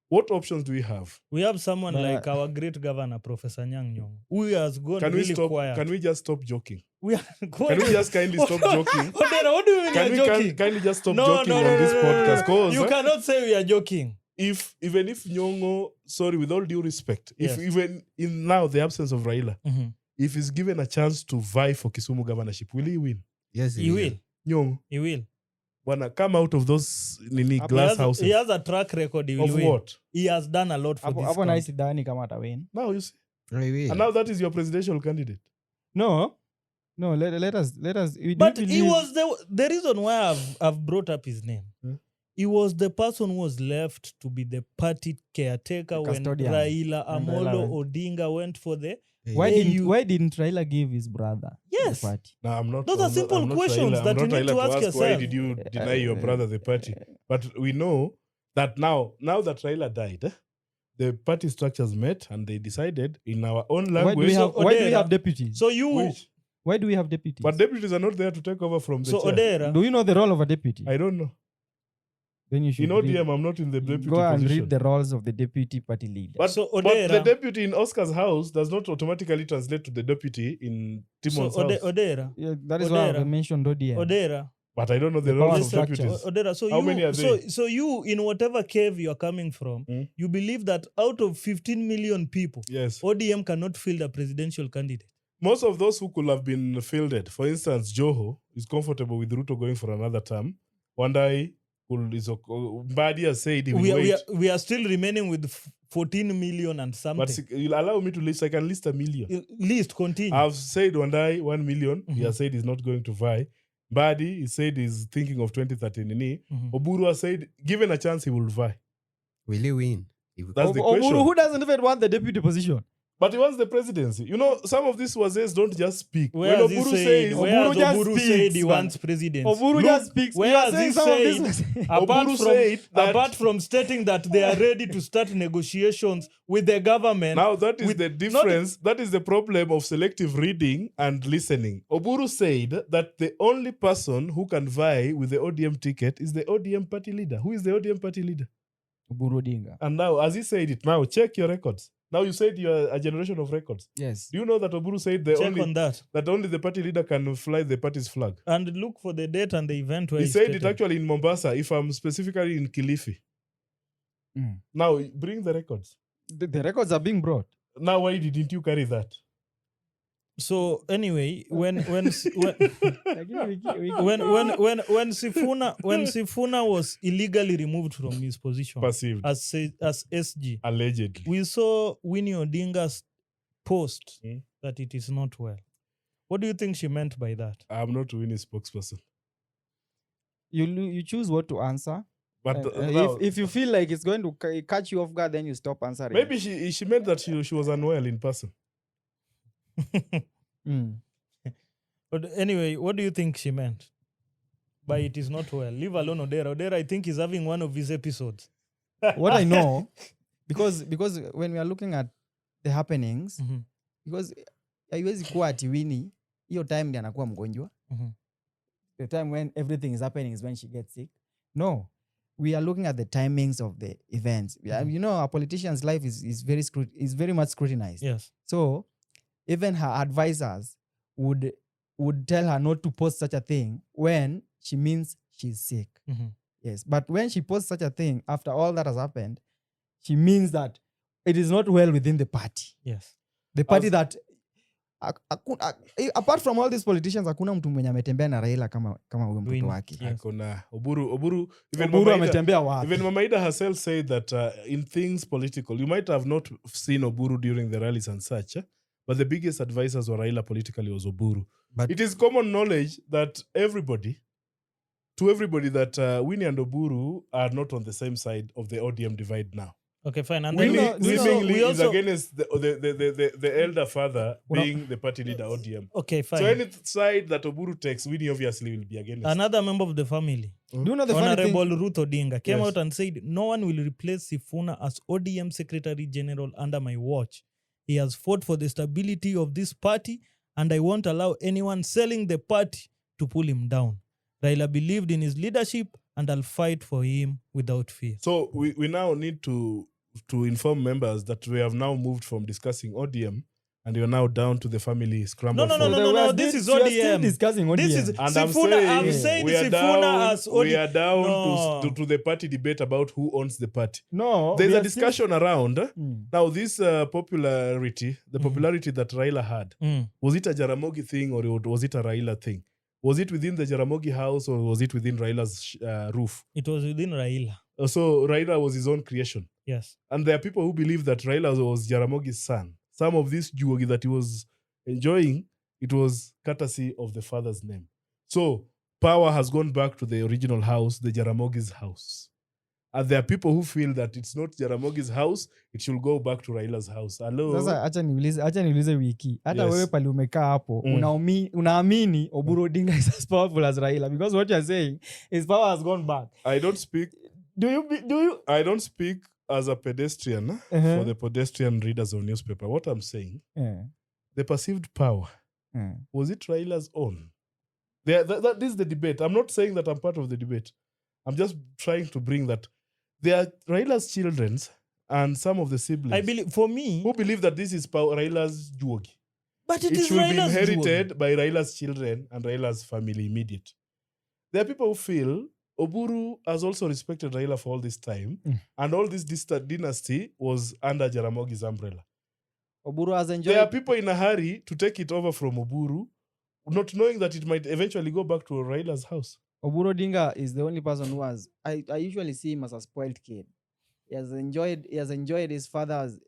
A: What options do we have?
B: We have someone
C: But-
B: like our great governor, Professor Nyang' Nyong'o, who has gone
A: Can we
B: really
A: stop?
B: quiet.
A: Can we just stop joking?
B: We are
A: Can we just kindly stop joking?
B: Odera, what do you mean
A: Can
B: we
A: we
B: are joking?
A: kindly just stop
B: No,
A: joking
B: no,
A: on
B: no,
A: this
B: no, no, no,
A: podcast?
B: no.
A: 'Cause,
B: You cannot say we are joking.
A: even if Nyong'o, sorry, with all due respect, if
B: Yes.
A: even in now the absence of Raila,
B: Mhm.
A: if he's given a chance to vie for Kisumu governorship, will he win?
D: Yes,
B: He will.
A: Nyong'o,
B: He will.
A: wanna come out of those
C: He
A: glass houses
B: He has a track record. He will
A: of
B: win.
A: what?
B: He has done a lot for
C: Hapo
B: this
C: hapo
B: country.
C: nahisi dhani kama atawin.
A: Now you see,
D: I will.
A: and now that is your presidential candidate.
C: No. Let us we
B: But
C: do
B: he
C: believe-
B: was the reason why I've brought up his name.
A: Hmm.
B: He was the person who was left to be the party caretaker
C: The
B: when
C: custodian.
B: Raila
C: When
B: Amolo
C: Raila
B: Odinga went for the.
C: why
B: Hey,
C: didn't Raila give his brother
B: Yes.
C: the party?
A: No, I'm not.
B: Those are
A: I'm not-
B: simple
A: I'm not
B: questions
A: Raila.
B: that
A: I'm
B: you
A: not
B: need to
A: Raila
B: ask
A: Why
B: yourself.
A: did you deny your brother the party? But we know that now that Raila died, the party structures met and they decided in our own
C: Why do
A: language.
C: we have
B: Odera-
C: deputies?
B: So you.
A: Which?
C: Why do we have deputies?
A: But deputies are not there to take over from the
B: So
A: chair.
B: Odera.
C: Do you know the role of a deputy?
A: I don't know.
C: Then you should
A: In ODM, I'm not in the deputy
C: go and
A: position.
C: read the roles of the deputy party leader.
A: But,
B: So
A: but
B: Odera-
A: the deputy in Oscar's house does not automatically translate to the deputy in
B: So
A: Timon's house.
B: Odera.
C: Yeah, that is why I
B: Odera.
C: mentioned ODM.
B: Odera.
A: But I don't know the
C: The
A: roles
C: power
A: of
C: structure.
A: deputies.
B: Odera. So
A: How many are they?
B: so you in whatever cave you are coming from,
A: Hmm.
B: you believe that out of 15 million people,
A: Yes.
B: ODM cannot field a presidential candidate.
A: Most of those who could have been fielded, for instance, Joho is comfortable with Ruto going for another term. Wandai Mbadi has said he will wait.
B: We are still remaining with 14 million and something.
A: But you'll allow me to list. I can list a million.
B: List, continue.
A: I've said Wandai 1 million. He
B: Mhm.
A: has said he's not going to vie. Mbadi, he said he's thinking of 2013.
B: Mhm.
A: Oburu has said, given a chance, he will vie.
D: Will he win? If-
A: That's the
C: Oburu,
A: question.
C: who doesn't even want the deputy position?
A: But he wants the presidency. You know, some of these wazes don't just speak.
B: Where
A: When
B: has he
A: Oburu
B: said,
A: says,
B: where has
C: Oburu just
B: Oburu
C: speaks,
B: said he
C: man.
B: wants presidency?
C: Oburu
A: Look,
C: just speaks.
B: where
C: You are
B: has
C: saying
B: he
C: some of
B: said-
C: this-
A: Oburu said that-
B: apart from stating that they are ready to start negotiations with the government.
A: now that is
B: with
A: the difference. That is the problem of selective reading and listening. Oburu said that the only person who can vie with the ODM ticket is the ODM party leader. Who is the ODM party leader?
C: Oburu Odinga.
A: And now, as he said it, now check your records. Now you said you're a generation of records.
C: Yes.
A: Do you know that Oburu said
B: Check on that
A: that only the party leader can fly the party's flag?
B: and look for the date and the event where
A: He
B: he
A: said
B: stated.
A: it actually in Mombasa, if I'm specifically in Kilifi.
C: Mm.
A: Now, bring the records.
C: The records are being brought.
A: Now, why didn't you carry that?
B: So anyway, when Sifuna was illegally removed from his position
A: Perceived.
B: as SG,
A: Allegedly.
B: we saw Winnie Odinga's post
A: Hmm.
B: that it is not well. What do you think she meant by that?
A: I'm not Winnie's spokesperson.
C: You choose what to answer.
A: But
C: If you feel like it's going to catch you off guard, then you stop answering.
A: maybe she meant that she was unwell in person.
C: Mm.
B: But anyway, what do you think she meant by it is not well? Leave alone Odera. Odera, I think, is having one of his episodes.
C: What I know, because when we are looking at the happenings,
B: Mhm.
C: because haiwezi kuwa ati Winnie hiyo time ndiye anakuwa mgonjwa.
B: Mhm.
C: The time when everything is happening is when she gets sick. No, we are looking at the timings of the events. You know, a politician's life is very much scrutinized.
B: Yes.
C: So even her advisors would tell her not to post such a thing when she means she's sick.
B: Mhm.
C: Yes, but when she posts such a thing after all that has happened, she means that it is not well within the party.
B: Yes.
C: The party that apart from all these politicians, hakuna mtu mwenye ametembea na Raila kama huyo mtoto
B: Winnie,
C: wake.
B: yes.
A: Kuna Oburu, even
C: Oburu
A: Mama Ida-
C: ametembea wapi?
A: even Mama Ida herself said that in things political, you might have not seen Oburu during the rallies and such, but the biggest advisors were Raila politically was Oburu.
C: But
A: It is common knowledge that everybody that Winnie and Oburu are not on the same side of the ODM divide now.
B: Okay, fine. And
A: Winnie
B: then
A: seemingly
B: we
A: is
B: also
A: against the elder father being the party leader ODM.
B: okay, fine.
A: So any side that Oburu takes, Winnie obviously will be against.
B: Another member of the family,
C: do you know the funny
B: Honorable
C: thing?
B: Ruth Odinga, came
A: Yes.
B: out and said, "No one will replace Sifuna as ODM Secretary General under my watch. He has fought for the stability of this party, and I won't allow anyone selling the party to pull him down. Raila believed in his leadership, and I'll fight for him without fear."
A: So we now need to inform members that we have now moved from discussing ODM and you're now down to the family scramble.
B: No,
A: for-
B: no, this is
C: we are still
B: ODM.
C: discussing ODM.
B: This is
A: And I'm
B: Sifuna. I'm
A: saying
B: saying
A: we are
B: Sifuna
A: down,
B: as
A: we are
B: ODM.
A: down
B: No.
A: to the party debate about who owns the party.
C: No,
A: There's
C: we
A: a
C: are still-
A: discussion around
C: Mm.
A: now this popularity, the popularity that Raila had.
B: Mm.
A: Was it a Jaramogi thing or was it a Raila thing? Was it within the Jaramogi house or was it within Raila's roof?
B: It was within Raila.
A: So Raila was his own creation.
B: Yes.
A: And there are people who believe that Raila was Jaramogi's son. Some of this juogi that he was enjoying, it was courtesy of the father's name. So power has gone back to the original house, the Jaramogi's house. And there are people who feel that it's not Jaramogi's house, it should go back to Raila's house. Hello?
C: Sasa acha niulize wiki. Hata
A: Yes.
C: wewe pale umekaa hapo,
A: Mm.
C: unaamini Oburu Odinga is as powerful as Raila, because what you're saying, his power has gone back.
A: I don't speak
C: Do you
A: I don't speak as a pedestrian for the pedestrian readers of newspaper. What I'm saying,
C: Yeah.
A: the perceived power,
C: Yeah.
A: was it Raila's own? That is the debate. I'm not saying that I'm part of the debate. I'm just trying to bring that there are Raila's children and some of the siblings
B: I believe, for me,
A: who believe that this is Raila's juogi.
B: but it
A: It
B: is
A: should be
B: Raila's
A: inherited
B: Juogi.
A: by Raila's children and Raila's family immediate. There are people who feel Oburu has also respected Raila for all this time, and all this dynasty was under Jaramogi's umbrella.
C: Oburu has enjoyed.
A: There are people in a hurry to take it over from Oburu, not knowing that it might eventually go back to Raila's house.
C: Oburu Odinga is the only person who has. I usually see him as a spoiled kid. He has enjoyed his father's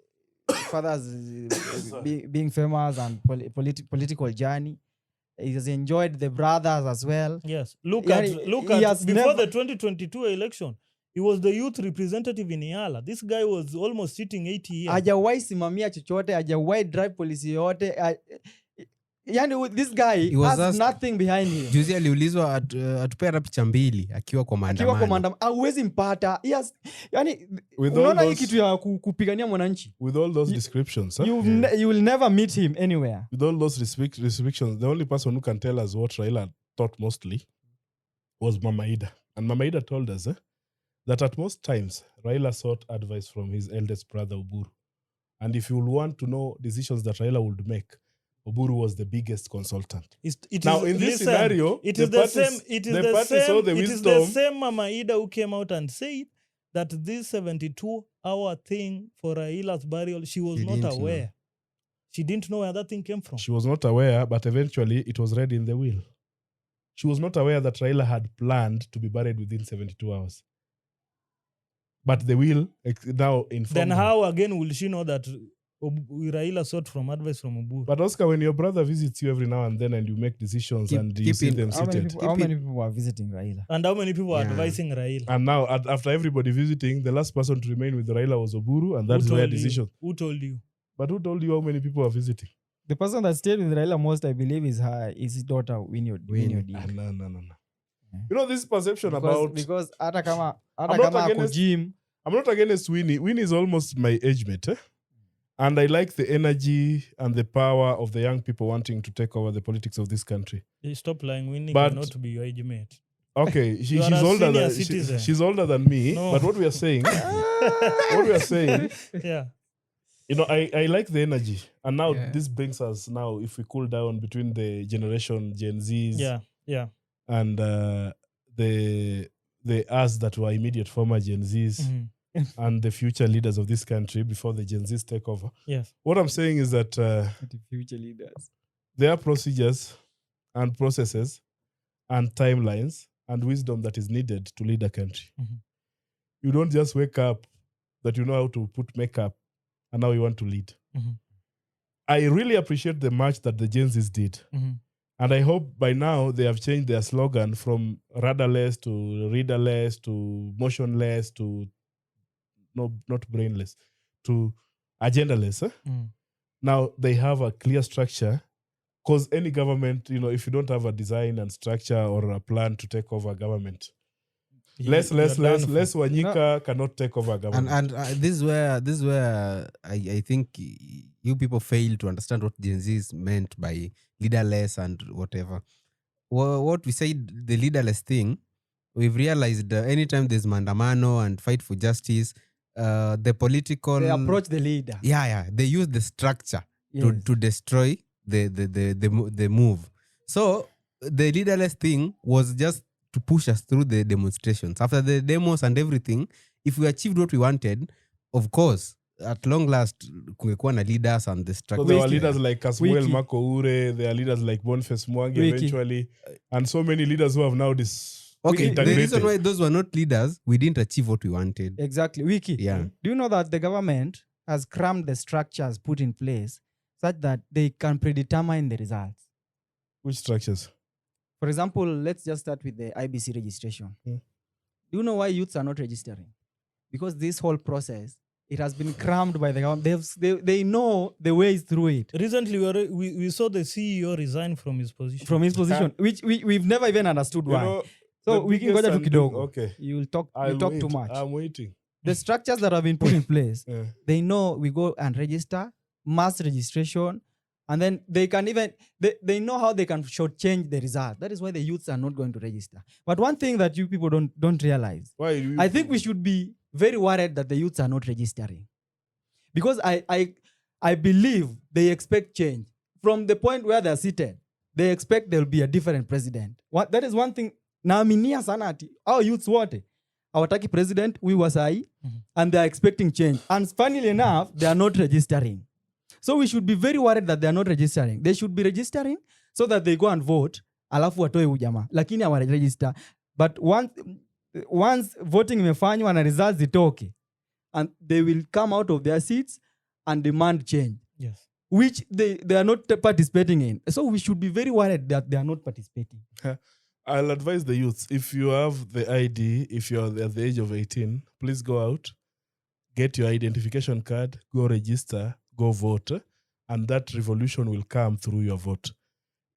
C: being famous and political journey. He has enjoyed the brothers as well.
B: Yes. Look
C: Yeah,
B: at
C: he has
B: before
C: never-
B: the 2022 election. He was the youth representative in Yala. This guy was almost sitting 80 years.
C: Hajawahi simamia chochote, hajawahi drive policy yote. Yani this guy
D: He was
C: has nothing behind him.
D: Juzi aliulizwa atupea hata picha mbili akiwa kwa maandamano.
C: Hauwezi mpata. Yes. Yani
A: With
C: unaona
A: all
C: hii
A: those-
C: kitu ya kupigania mwananchi.
A: With all those descriptions, huh?
C: You will never meet him anywhere.
A: With all those restrictions, the only person who can tell us what Raila thought mostly was Mama Ida. And Mama Ida told us that at most times, Raila sought advice from his eldest brother, Oburu. And if you will want to know decisions that Raila would make, Oburu was the biggest consultant. Now, in this scenario,
B: it
A: the
B: is the
A: parties-
B: same. It is
A: the
B: the
A: parties saw
B: same.
A: the
B: It is
A: wisdom.
B: the same Mama Ida who came out and said that this 72-hour thing for Raila's burial, she was
D: She
B: not
D: didn't know.
B: aware. She didn't know where that thing came from.
A: She was not aware, but eventually it was read in the will. She was not aware that Raila had planned to be buried within 72 hours. But the will now informed
B: Then
A: her.
B: how again will she know that Raila sought from advice from Oburu?
A: But Oscar, when your brother visits you every now and then and you make decisions and you see them
C: How
A: seated,
C: many people are visiting Raila?
B: And how many people are
D: Yeah.
B: advising Raila?
A: and now after everybody visiting, the last person to remain with Raila was Oburu, and that's
B: Who
A: their
B: told you?
A: decision.
B: Who told you?
A: But who told you how many people are visiting?
C: The person that stayed with Raila most, I believe, is his daughter, Winnie Odera.
A: No. You know this perception about...
C: Because hata kama
A: not
C: ako
A: against-
C: gym,
A: I'm not against Winnie. Winnie is almost my age mate. And I like the energy and the power of the young people wanting to take over the politics of this country.
B: Stop lying. We need
A: But-
B: not to be your age mate.
A: Okay,
B: You are
A: she's
B: a
A: older
B: senior
A: than
B: citizen.
A: she's older than me.
B: No.
A: But what we are saying,
B: Yeah.
A: you know, I like the energy. And now
C: Yeah.
A: this brings us now, if we cool down between the generation Gen Zs
B: Yeah.
A: and the us that were immediate former Gen Zs
B: Mhm.
A: and the future leaders of this country before the Gen Zs take over.
B: Yes.
A: What I'm saying is that
C: the future leaders.
A: there are procedures and processes and timelines and wisdom that is needed to lead a country.
B: Mhm.
A: You don't just wake up that you know how to put makeup and now you want to lead.
B: Mhm.
A: I really appreciate the march that the Gen Zs did.
B: Mhm.
A: And I hope by now they have changed their slogan from radarless to readerless to motionless to not brainless to agendaless.
B: Mm.
A: Now they have a clear structure, because any government, you know, if you don't have a design and structure or a plan to take over government, less Wanyika cannot take over government.
D: And this is where I think you people fail to understand what Gen Z meant by leaderless and whatever. What we said, the leaderless thing, we've realized anytime there's mandamano and fight for justice, the political...
C: They approach the leader.
D: Yeah. They use the structure
C: Yes.
D: to destroy the move. So the leaderless thing was just to push us through the demonstrations. After the demos and everything, if we achieved what we wanted, of course, at long last, kungekuwa na leaders and the
A: So
D: structure.
A: there were leaders like Kasmuel
C: Wiki.
A: Makoure, there are leaders like Boniface Mwangi
C: Wiki.
A: eventually, and so many leaders who have now
D: Okay, the
A: integrated.
D: reason why those were not leaders, we didn't achieve what we wanted.
C: Exactly. Wiki.
D: Yeah.
C: Do you know that the government has crammed the structures put in place such that they can predetermine the results?
A: Which structures?
C: For example, let's just start with the IBC registration.
A: Hmm.
C: Do you know why youths are not registering? Because this whole process, it has been crammed by the government. They know the ways through it.
B: Recently, we saw the CEO resign from his position.
C: From his position, which we've never even understood
A: You
C: why.
A: know,
C: So
A: the
C: we can go
A: biggest
C: to
A: and
C: kidogo.
A: Okay.
C: You talk
A: I'll
C: too
A: wait.
C: much.
A: I'm waiting.
C: The structures that have been put in place,
A: Yeah.
C: they know we go and register, mass registration, and then they can even, they know how they can shortchange the result. That is why the youths are not going to register. But one thing that you people don't realize,
A: Why? do you-
C: I think we should be very worried that the youths are not registering. Because I believe they expect change. From the point where they're seated, they expect there will be a different president. That is one thing. Naaminia sana ati our youths wote hawataki president we wasai, and they're expecting change. And funnily enough, they are not registering. So we should be very worried that they are not registering. They should be registering so that they go and vote. Alafu watoe ujamaa. Lakini hawaregister. But once voting imefanywa na results zitoke, and they will come out of their seats and demand change,
B: Yes.
C: which they are not participating in. So we should be very worried that they are not participating.
A: I'll advise the youths, if you have the ID, if you're at the age of 18, please go out, get your identification card, go register, go vote, and that revolution will come through your vote.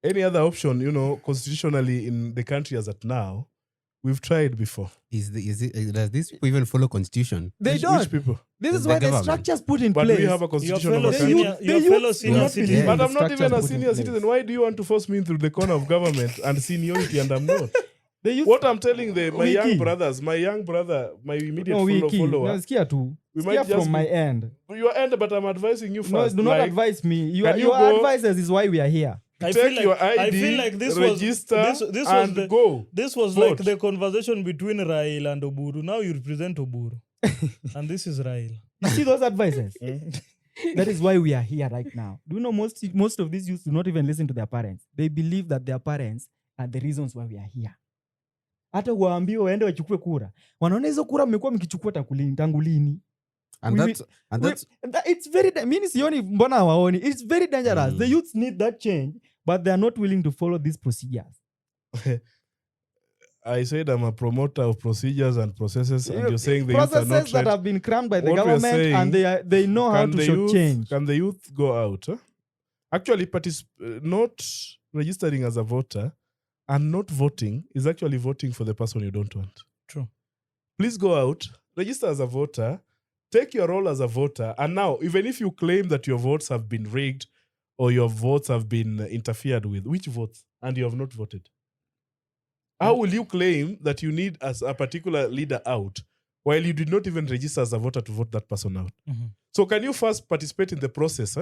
A: Any other option, constitutionally in the country as at now, we've tried before.
D: Does this people even follow constitution?
C: They
A: Which
C: don't.
A: people?
C: This is
D: The
C: why the
D: government.
C: structure's put in
A: But
C: place.
A: we have a
B: Your
A: constitution of
B: fellow
A: a country.
B: senior,
C: the
B: your
C: youth
B: fellow
C: will
B: senior
C: not
B: citizen.
C: believe
A: But
C: the
A: I'm not even
C: structure's
A: a
C: put in
A: senior
C: place.
A: citizen. Why do you want to force me into the corner of government and seniority and I'm not?
C: The youth,
A: What I'm telling my
C: Wiki.
A: young brothers, my immediate
C: no, Wiki.
A: follower,
C: No, skia too.
A: We
C: Skia
A: might just
C: from
A: be-
C: my end.
A: your end, but I'm advising you
C: No,
A: first.
C: do not
A: like,
C: advise me.
A: can you
C: Your
A: go-
C: advices is why we are here.
B: I
A: take
B: feel like,
A: your ID,
B: I feel like this
A: register,
B: was this was
A: and
B: the,
A: go.
B: This was
A: Vote.
B: like the conversation between Rail and Oburu. Now you represent Oburu, and this is Rail.
C: You see those advices? That is why we are here right now. Do you know most of these youth do not even listen to their parents. They believe that their parents are the reasons why we are here. Hata waambie waende wachukue kura. Wanaona hizo kura mmekuwa mkichukua tangu lini?
D: And that's
C: It's very mimi sioni mbona hawaoni. It's very dangerous. The youths need that change, but they are not willing to follow these procedures.
A: I said I'm a promoter of procedures and processes, and you're saying the youth are not
C: processes that
A: right.
C: have been crammed by the
A: What we are
C: government,
A: saying,
C: and they know how to show change.
A: Can the youth go out? Actually, not registering as a voter and not voting is actually voting for the person you don't want.
B: True.
A: Please go out, register as a voter, take your role as a voter, and now, even if you claim that your votes have been rigged or your votes have been interfered with, which votes? And you have not voted. How will you claim that you need as a particular leader out while you did not even register as a voter to vote that person out?
B: Mm-hmm.
A: So can you first participate in the process,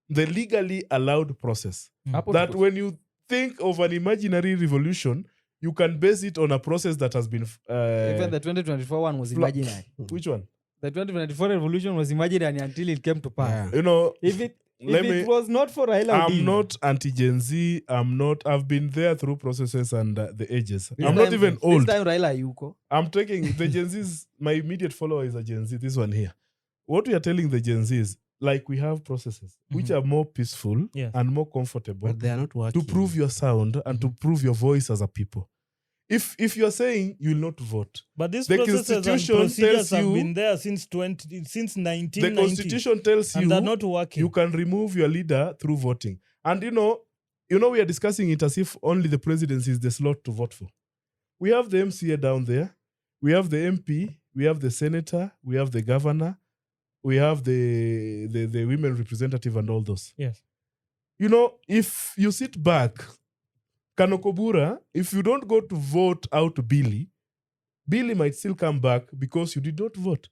A: the legally allowed process? That when you think of an imaginary revolution, you can base it on a process that has been...
C: Even the 2024 one was imaginary.
A: Which one?
C: The 2024 revolution was imaginary until it came to pass.
D: Yeah.
C: If it was not for Raila
A: I'm
C: Odinga,
A: not anti-Gen Z. I've been there through processes and the ages.
C: this
A: I'm not
C: time-
A: even old.
C: This time Raila yuko.
A: I'm taking the Gen Zs. My immediate follower is a Gen Z. This one here. What we are telling the Gen Zs, like we have processes which are more peaceful
B: Yes.
A: and more comfortable
D: but they are not working.
A: to prove your sound and to prove your voice as a people. If you're saying you will not vote,
B: But these
A: The
B: processes and
A: Constitution
B: procedures
A: tells
B: have
A: you-
B: been there since 1990.
A: the Constitution tells
B: and they're
A: you
B: not working.
A: you can remove your leader through voting. And we are discussing it as if only the presidency is the slot to vote for. We have the MCA down there. We have the MP. We have the senator. We have the governor. We have the women representative and all those.
B: Yes.
A: If you sit back, Kanokobura, if you don't go to vote out Billy might still come back because you did not vote.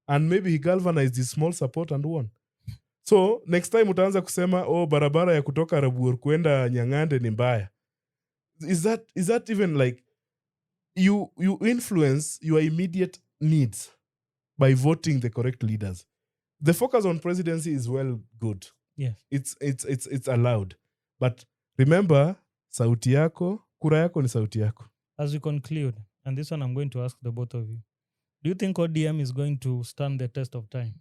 A: And maybe he galvanized his small support and won. So next time utaanza kusema barabara ya kutoka Rabuor kuenda Nyang'ande ni mbaya. Is that even like you influence your immediate needs by voting the correct leaders? The focus on presidency is well good.
B: Yes.
A: It's allowed. But remember, sauti yako, kura yako ni sauti yako.
B: As we conclude, and this one I'm going to ask the both of you. Do you think ODM is going to stand the test of time?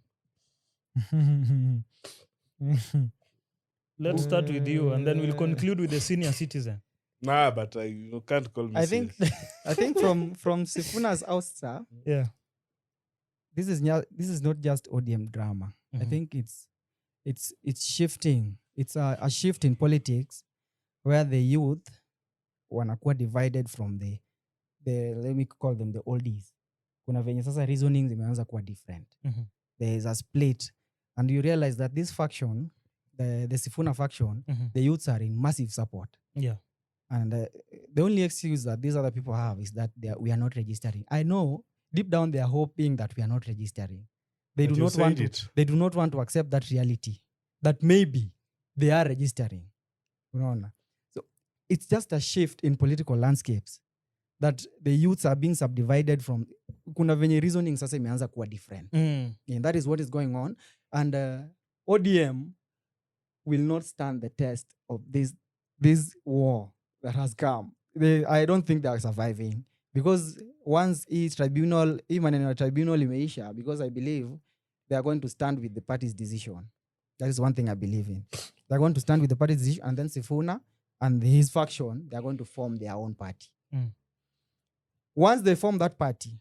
B: Let's start with you, and then we'll conclude with the senior citizen.
A: Nah, but you can't call me
C: I think from Sifuna's outside,
B: Yeah.
C: this is not just ODM drama. I
B: Mhm.
C: think it's shifting. It's a shift in politics where the youth wanakuwa divided from the let me call them the oldies. Kuna venye sasa reasoning zimeanza kuwa different.
B: Mhm.
C: There is a split, and you realize that this faction, the Sifuna faction,
B: Mhm.
C: the youths are in massive support.
B: Yeah.
C: And the only excuse that these other people have is that we are not registering. I know deep down they are hoping that we are not registering. They
A: But
C: do
A: you
C: not want
A: said
C: to.
A: it.
C: They do not want to accept that reality that maybe they are registering. Unaona? So it's just a shift in political landscapes that the youths are being subdivided from. Kuna venye reasoning sasa imeanza kuwa different. And that is what is going on. And ODM will not stand the test of this war that has come. I don't think they are surviving, because once hii maneno ya tribunal imeisha, because I believe they are going to stand with the party's decision. That is one thing I believe in. They're going to stand with the party's decision, and then Sifuna and his faction, they are going to form their own party. Once they form that party,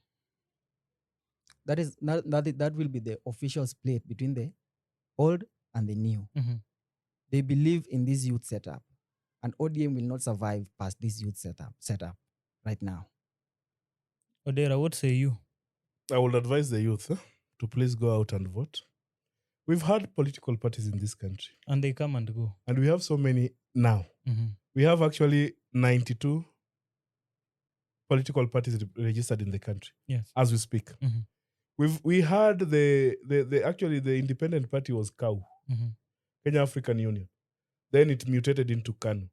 C: that will be the official split between the old and the new. They believe in this youth setup, and ODM will not survive past this youth setup right now.
B: Odera, what say you?
A: I would advise the youth to please go out and vote. We've had political parties in this country.
B: And they come and go.
A: And we have so many now. We have actually 92 political parties registered in the country.
B: Yes.
A: As we speak. We had the independent party was KAU, Kenya African Union. Then it mutated into KANU.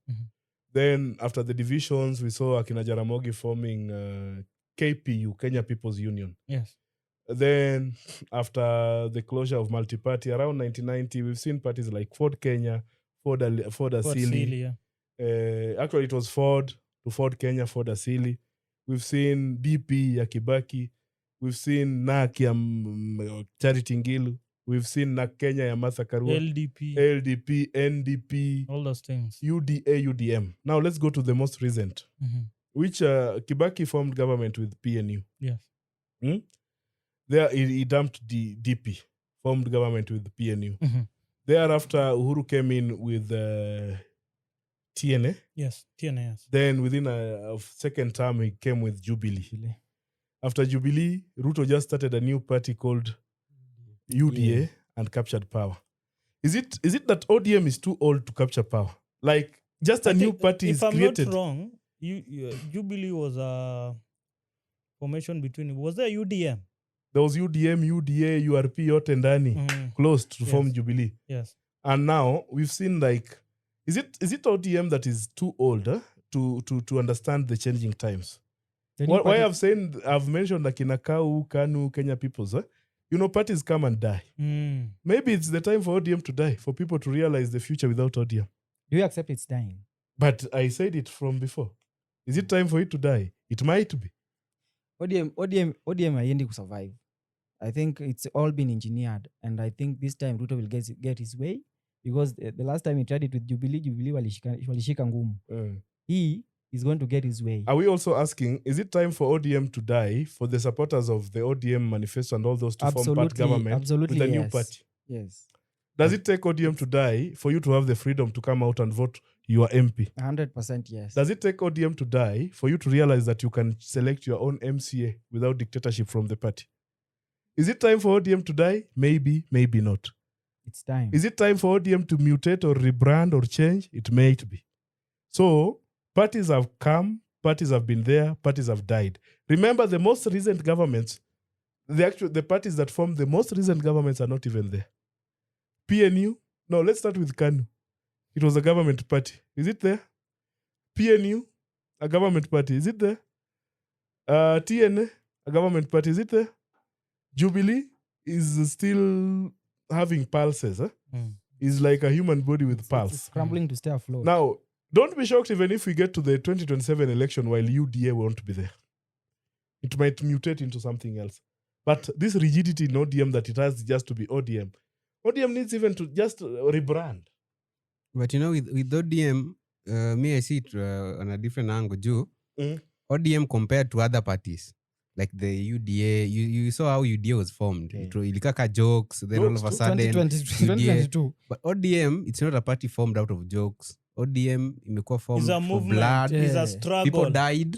A: Then after the divisions, we saw Akina Jaramogi forming KPU, Kenya People's Union.
B: Yes.
A: Then after the closure of multi-party around 1990, we've seen parties like Ford Kenya, Ford Asili. Actually, it was Ford to Ford Kenya, Ford Asili. We've seen DP ya Kibaki. We've seen NAK ya Charity Ngilu. We've seen NAK Kenya ya Martha Karua. LDP, NDP.
B: All those things.
A: UDA, UDM. Now let's go to the most recent. Which Kibaki formed government with PNU.
B: Yes.
A: There he dumped the DP, formed government with PNU. Thereafter, Uhuru came in with TNA.
B: Yes, TNA, yes.
A: Then within a second term, he came with Jubilee. After Jubilee, Ruto just started a new party called UDA and captured power. Is it that ODM is too old to capture power? Like, just a new party is created.
B: If I'm not wrong, Jubilee was a formation between... Was there UDM?
A: There was UDM, UDA, URP, Yotendani, close to form Jubilee.
B: Yes.
A: And now we've seen like, is it ODM that is too old to understand the changing times? Why I've mentioned like in KAU, KANU, Kenya People's, parties come and die. Maybe it's the time for ODM to die, for people to realize the future without ODM.
C: Do you accept it's dying?
A: But I said it from before. Is it time for it to die? It might be.
C: ODM haiendi to survive. I think it's all been engineered, and I think this time Ruto will get his way, because the last time he tried it with Jubilee walishika ngumu. He is going to get his way.
A: Are we also asking, is it time for ODM to die, for the supporters of the ODM manifesto and all those to form part government with a new party?
C: Yes.
A: Does it take ODM to die for you to have the freedom to come out and vote your MP?
C: 100% yes.
A: Does it take ODM to die for you to realize that you can select your own MCA without dictatorship from the party? Is it time for ODM to die? Maybe, maybe not.
C: It's time.
A: Is it time for ODM to mutate or rebrand or change? It may be. So, parties have come, parties have been there, parties have died. Remember, the most recent governments, the parties that formed the most recent governments are not even there. PNU, no, let's start with KANU. It was a government party. Is it there? PNU, a government party. Is it there? TNA, a government party. Is it there? Jubilee is still having pulses. It's like a human body with pulse.
C: It's scrambling to stay afloat.
A: Now, don't be shocked even if we get to the 2027 election while UDA won't be there. It might mutate into something else. But this rigidity in ODM that it has just to be ODM, ODM needs even to just rebrand.
D: But with ODM, me I see it on a different angle. ODM compared to other parties, like the UDA, you saw how UDA was formed. Ilikaka jokes, then all of a sudden
C: 2022.
D: But ODM, it's not a party formed out of jokes. ODM imekuwa formed for blood.
B: It's a struggle.
D: People died.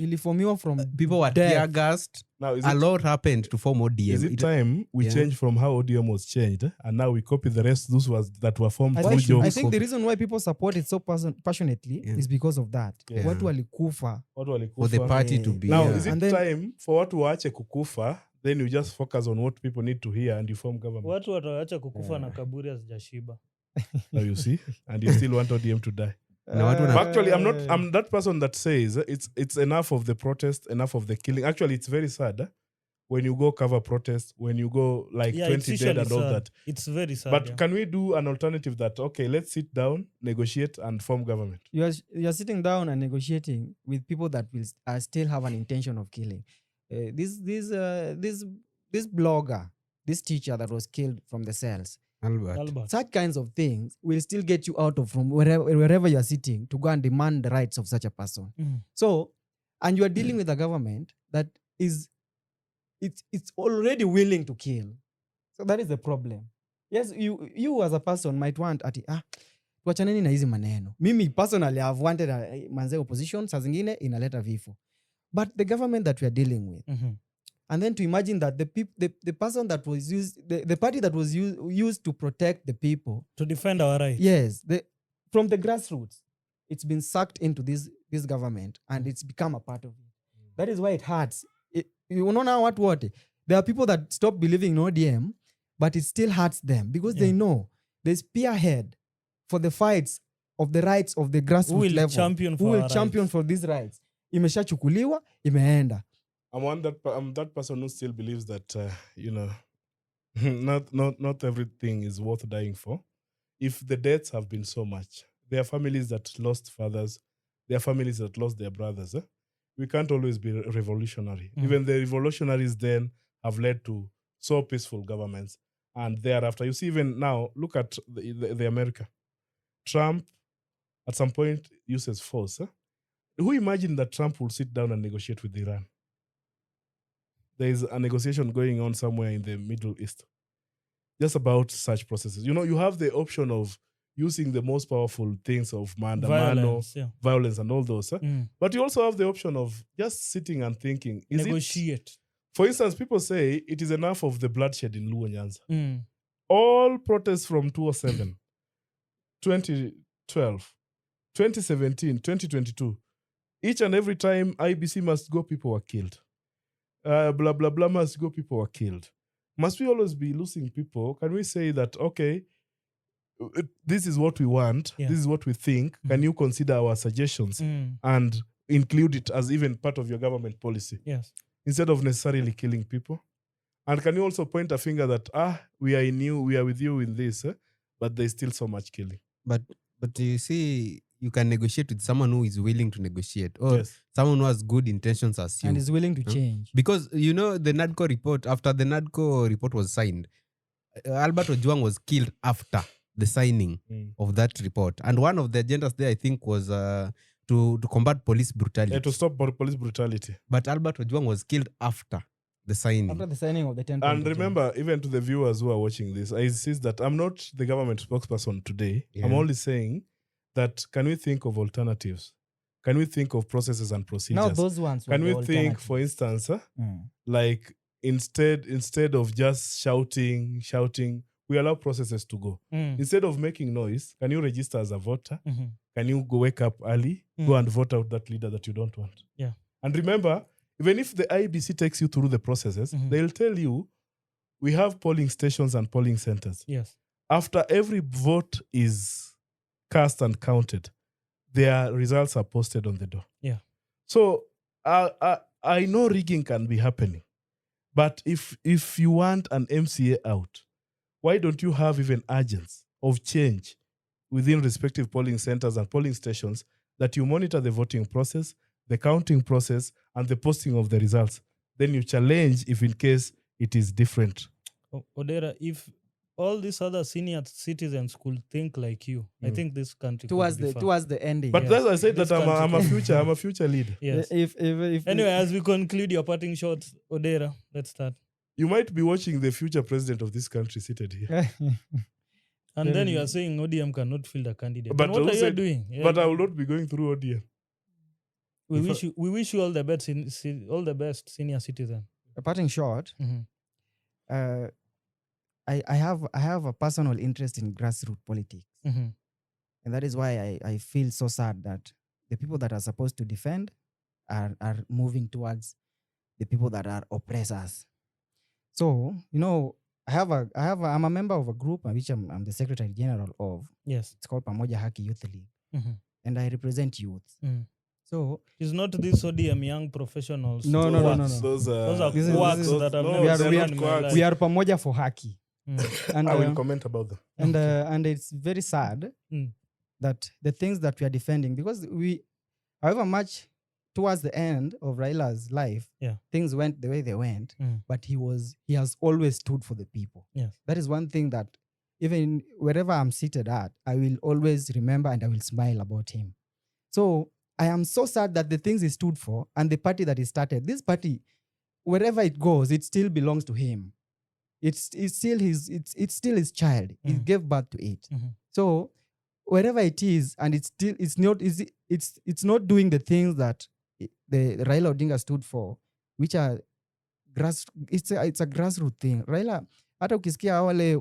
D: People were tear gassed.
A: Now,
D: a lot happened to form ODM.
A: Is it time we change from how ODM was changed, and now we copy the rest, those that were formed through jokes?
C: I think the reason why people support it so passionately is because of that. Watu walikufa.
D: For the party to be.
A: Now, is it time for watu waache kukufa, then you just focus on what people need to hear and you form government?
B: Watu wataacha kukufa na kaburi hazijashiba.
A: Now you see, and you still want ODM to die.
D: Actually,
A: I'm that person that says it's enough of the protest, enough of the killing. Actually, it's very sad when you go cover protest, when you go like 20 dead and all that.
B: It's very sad.
A: But can we do an alternative that, okay, let's sit down, negotiate, and form government?
C: You're sitting down and negotiating with people that will still have an intention of killing. This blogger, this teacher that was killed from the cells.
D: Albert.
C: Such kinds of things will still get you out of from wherever you're sitting to go and demand the rights of such a person. So and you are dealing with a government that is it's already willing to kill. So that is the problem. Yes, you as a person might want tuachaneni na hizi maneno. Mimi personally I've wanted manze opposition, saa zingine inaleta vifo. But the government that we are dealing with, and then to imagine that the person that was used, the party that was used to protect the people,
B: to defend our rights.
C: Yes, from the grassroots, it's been sucked into this government, and it's become a part of it. That is why it hurts. You know now what? There are people that stop believing in ODM, but it still hurts them because they know the spearhead for the fights of the rights of the grassroots level. Who will champion for these rights? Imeshachukuliwa, imeenda.
A: I'm that person who still believes that not everything is worth dying for. If the deaths have been so much, there are families that lost fathers, there are families that lost their brothers. We can't always be revolutionary. Even the revolutionaries then have led to so peaceful governments. And thereafter, you see, even now, look at the America. Trump, at some point, uses force. Who imagined that Trump would sit down and negotiate with Iran? There is a negotiation going on somewhere in the Middle East. Just about such processes. You have the option of using the most powerful things of violence and all those. But you also have the option of just sitting and thinking.
B: Negotiate.
A: For instance, people say it is enough of the bloodshed in Luo Nyanza. All protests from 2007, 2012, 2017, 2022, each and every time IBC must go, people were killed. Blah, blah, blah must go, people were killed. Must we always be losing people? Can we say that, okay, this is what we want, this is what we think, can you consider our suggestions and include it as even part of your government policy?
B: Yes.
A: Instead of necessarily killing people? And can you also point a finger that, we are with you in this, but there's still so much killing?
D: But you see, you can negotiate with someone who is willing to negotiate, or someone who has good intentions as you.
C: And is willing to change.
D: Because, the NADCO report, after the NADCO report was signed, Albert Ojwang was killed after the signing of that report. And one of the agendas there, I think, was to combat police brutality.
A: To stop police brutality.
D: But Albert Ojwang was killed after the signing.
C: After the signing of the 10th.
A: And remember, even to the viewers who are watching this, I insist that I'm not the government spokesperson today. Yeah. I'm only saying that can we think of alternatives? Can we think of processes and procedures?
C: Now those ones.
A: Can we think, for instance, like instead of just shouting, we allow processes to go. Instead of making noise, can you register as a voter? Can you go wake up early, go and vote out that leader that you don't want?
B: Yeah.
A: And remember, even if the IBC takes you through the processes, they'll tell you we have polling stations and polling centers.
B: Yes.
A: After every vote is cast and counted, their results are posted on the door.
B: Yeah.
A: So I know rigging can be happening, but if you want an MCA out, why don't you have even agents of change within respective polling centers and polling stations that you monitor the voting process, the counting process, and the posting of the results? Then you challenge if in case it is different.
B: Odera, if all these other senior citizens could think like you, I think this country
C: towards the ending.
A: But as I said, that I'm a future leader.
B: Yes. If anyway, as we conclude your parting shots, Odera, let's start.
A: You might be watching the future president of this country seated here.
B: And then you are saying ODM cannot field a candidate.
A: But
B: what are you doing?
A: But I will not be going through ODM.
B: We wish you all the best, senior citizen.
C: A parting shot. I have a personal interest in grassroots politics, and that is why I feel so sad that the people that are supposed to defend are moving towards the people that are oppressors. So I'm a member of a group which I'm the Secretary General of.
B: Yes,
C: it's called Pamoja Haki Youth League, and I represent youth. So
B: it's not these ODM young professionals.
C: No.
A: Those are
B: quacks that have never seen in my life.
C: We are Pamoja for Haki.
A: And I will comment about them.
C: And it's very sad that the things that we are defending, because however much towards the end of Raila's life, things went the way they went, but he has always stood for the people.
B: Yes.
C: That is one thing that even wherever I'm seated at, I will always remember and I will smile about him. So I am so sad that the things he stood for and the party that he started, this party, wherever it goes, it still belongs to him. It's still his child. He gave birth to it. So wherever it is, and it's not doing the things that the Raila Odinga stood for, which are it's a grassroots thing. Raila, hata ukisikia wale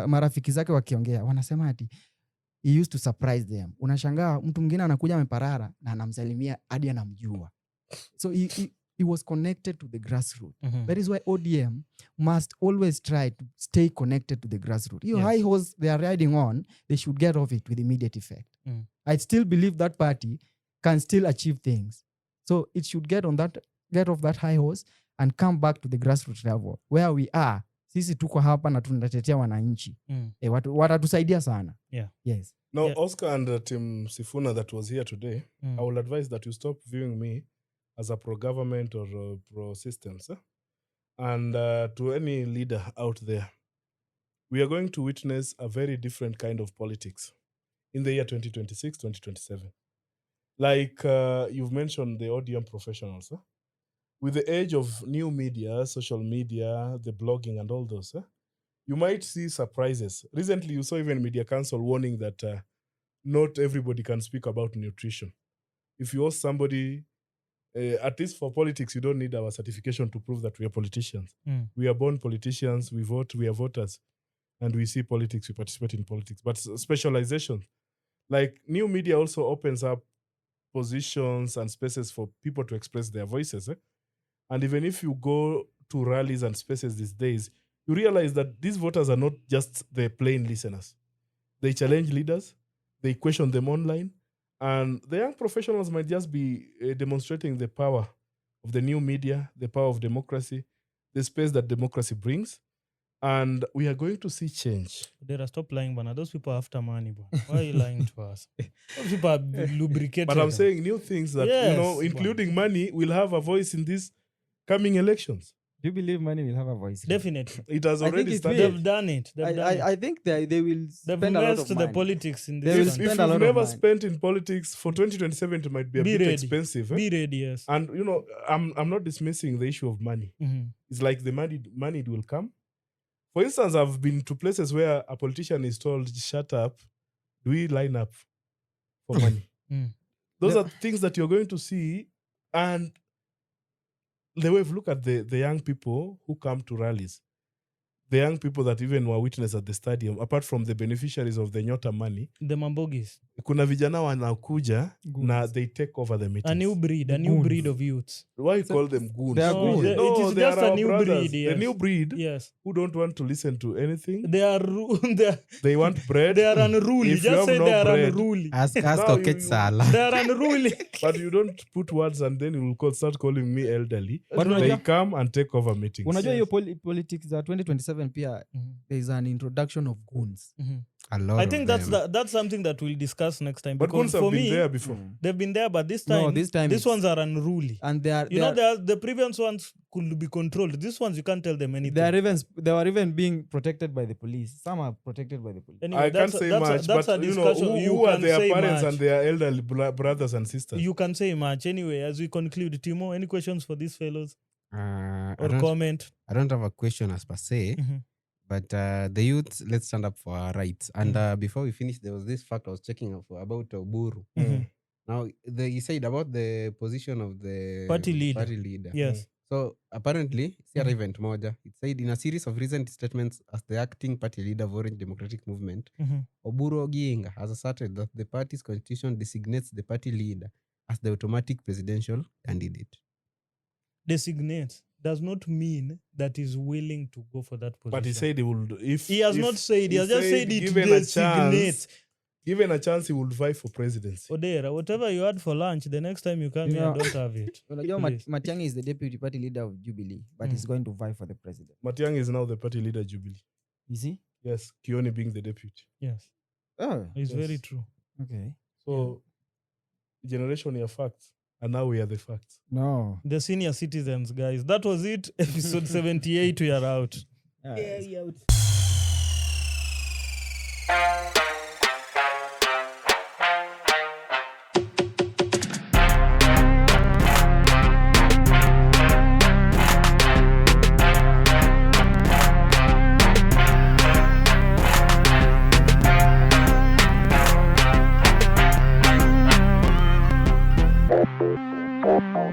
C: marafiki zake wakiongea, wanasema ati he used to surprise them. Unashangaa mtu mwingine anakuja ameparara na anamsalimia hadi anamjua. So he was connected to the grassroots. That is why ODM must always try to stay connected to the grassroots. High horse they are riding on, they should get off it with immediate effect. I still believe that party can still achieve things. So it should get off that high horse and come back to the grassroots level where we are. Sisi tuko hapa na tunatetea wananchi. Watatusaidia sana. Yes.
A: Now, Oscar and Team Sifuna that was here today, I will advise that you stop viewing me as a pro-government or pro-systems. And to any leader out there, we are going to witness a very different kind of politics in the year 2026, 2027. Like you've mentioned the ODM professionals. With the age of new media, social media, the blogging and all those, you might see surprises. Recently, you saw even Media Council warning that not everybody can speak about nutrition. If you ask somebody, at least for politics, you don't need our certification to prove that we are politicians. We are born politicians, we vote, we are voters, and we see politics, we participate in politics. But specialization, like new media also opens up positions and spaces for people to express their voices. And even if you go to rallies and spaces these days, you realize that these voters are not just the plain listeners. They challenge leaders, they question them online, and the young professionals might just be demonstrating the power of the new media, the power of democracy, the space that democracy brings. And we are going to see change.
B: Odera, stop lying, Bana. Those people are after money, Bana. Why are you lying to us? Those people are lubricated.
A: But I'm saying new things that, including money, will have a voice in these coming elections.
C: Do you believe money will have a voice?
B: Definitely.
A: It has already started.
B: They've done it.
C: I think they will spend a lot of money.
B: the politics in
C: They
B: this
C: will
B: country.
A: If
C: spend a lot
A: you've
C: of
A: never
C: money.
A: spent in politics, for 2027 it might be a
B: Be
A: bit
B: ready.
A: expensive.
B: Be ready, yes.
A: And, I'm not dismissing the issue of money. It's like the money will come. For instance, I've been to places where a politician is told, shut up, do we line up for money? Those are things that you're going to see. And the way we look at the young people who come to rallies, the young people that even were witness at the stadium, apart from the beneficiaries of the Nyota money,
B: The Mambogis.
A: kuna vijana wanakuja na they take over the meetings.
B: A new breed of youths.
A: Why you call them goons?
C: They are goons.
B: It is
A: they
B: just
A: are
B: a
A: our
B: new
A: brothers.
B: breed, yes.
A: The new breed
B: Yes.
A: who don't want to listen to anything.
B: They are
A: They want bread.
B: they are unruly.
A: If you
B: Just
A: have
B: say
A: no
B: they are
A: bread,
B: unruly.
D: Ask
A: Now you-
D: Oketsala.
B: They are unruly.
A: But you don't put words and then you will start calling me elderly.
C: But
A: They
C: unajua-
A: come and take over meetings.
C: Unajua hiyo politics za 2027 pia there is an introduction of goons.
D: A lot
B: I
D: of
B: think
D: them.
B: that's something that we'll discuss next time.
A: But
B: Because
A: goons have
B: for
A: been
B: me,
A: there before.
B: they've been there, but this
C: No,
B: time,
C: this time
B: these
C: it's-
B: ones are unruly.
C: And they are
B: The previous ones could be controlled. These ones you can't tell them anything.
C: they are even being protected by the police. Some are protected by the police.
B: Anyway,
A: I can't say much,
B: that's
A: but
B: a discussion.
A: who are
B: can
A: their
B: say
A: parents
B: much.
A: and their elderly brothers and sisters?
B: You can say much. Anyway, as we conclude, Timo, any questions for these fellows or comment?
D: I don't have a question as per se, but the youth, let's stand up for our rights. And before we finish, there was this fact I was checking about Oburu. Now, you said about the position of the
B: Party leader. Yes.
D: So apparently, it's event moja. It said in a series of recent statements as the acting party leader of Orange Democratic Movement, Oburu Ogienga has asserted that the party's constitution designates the party leader as the automatic presidential candidate.
B: Designates does not mean that he's willing to go for that position.
A: But he said he would. If
B: he has not said. He has just said it
A: given
B: designates.
A: Given a chance, he would vie for presidency.
B: Odera, whatever you had for lunch, the next time you come here, don't have it.
C: Unajua
B: Please.
C: Matiang'i is the deputy party leader of Jubilee, but he's going to vie for the president.
A: Matiang'i is now the party leader Jubilee.
C: Is he?
A: Yes, Kioni being the deputy.
B: Yes,
C: Oh,
B: it's
A: Yes.
B: very true.
C: okay.
A: So, generation are facts, and now we are the facts.
C: No.
B: The senior citizens, guys. That was it. Episode 78, we are out.
C: Yeah,
B: out.
A: Bye.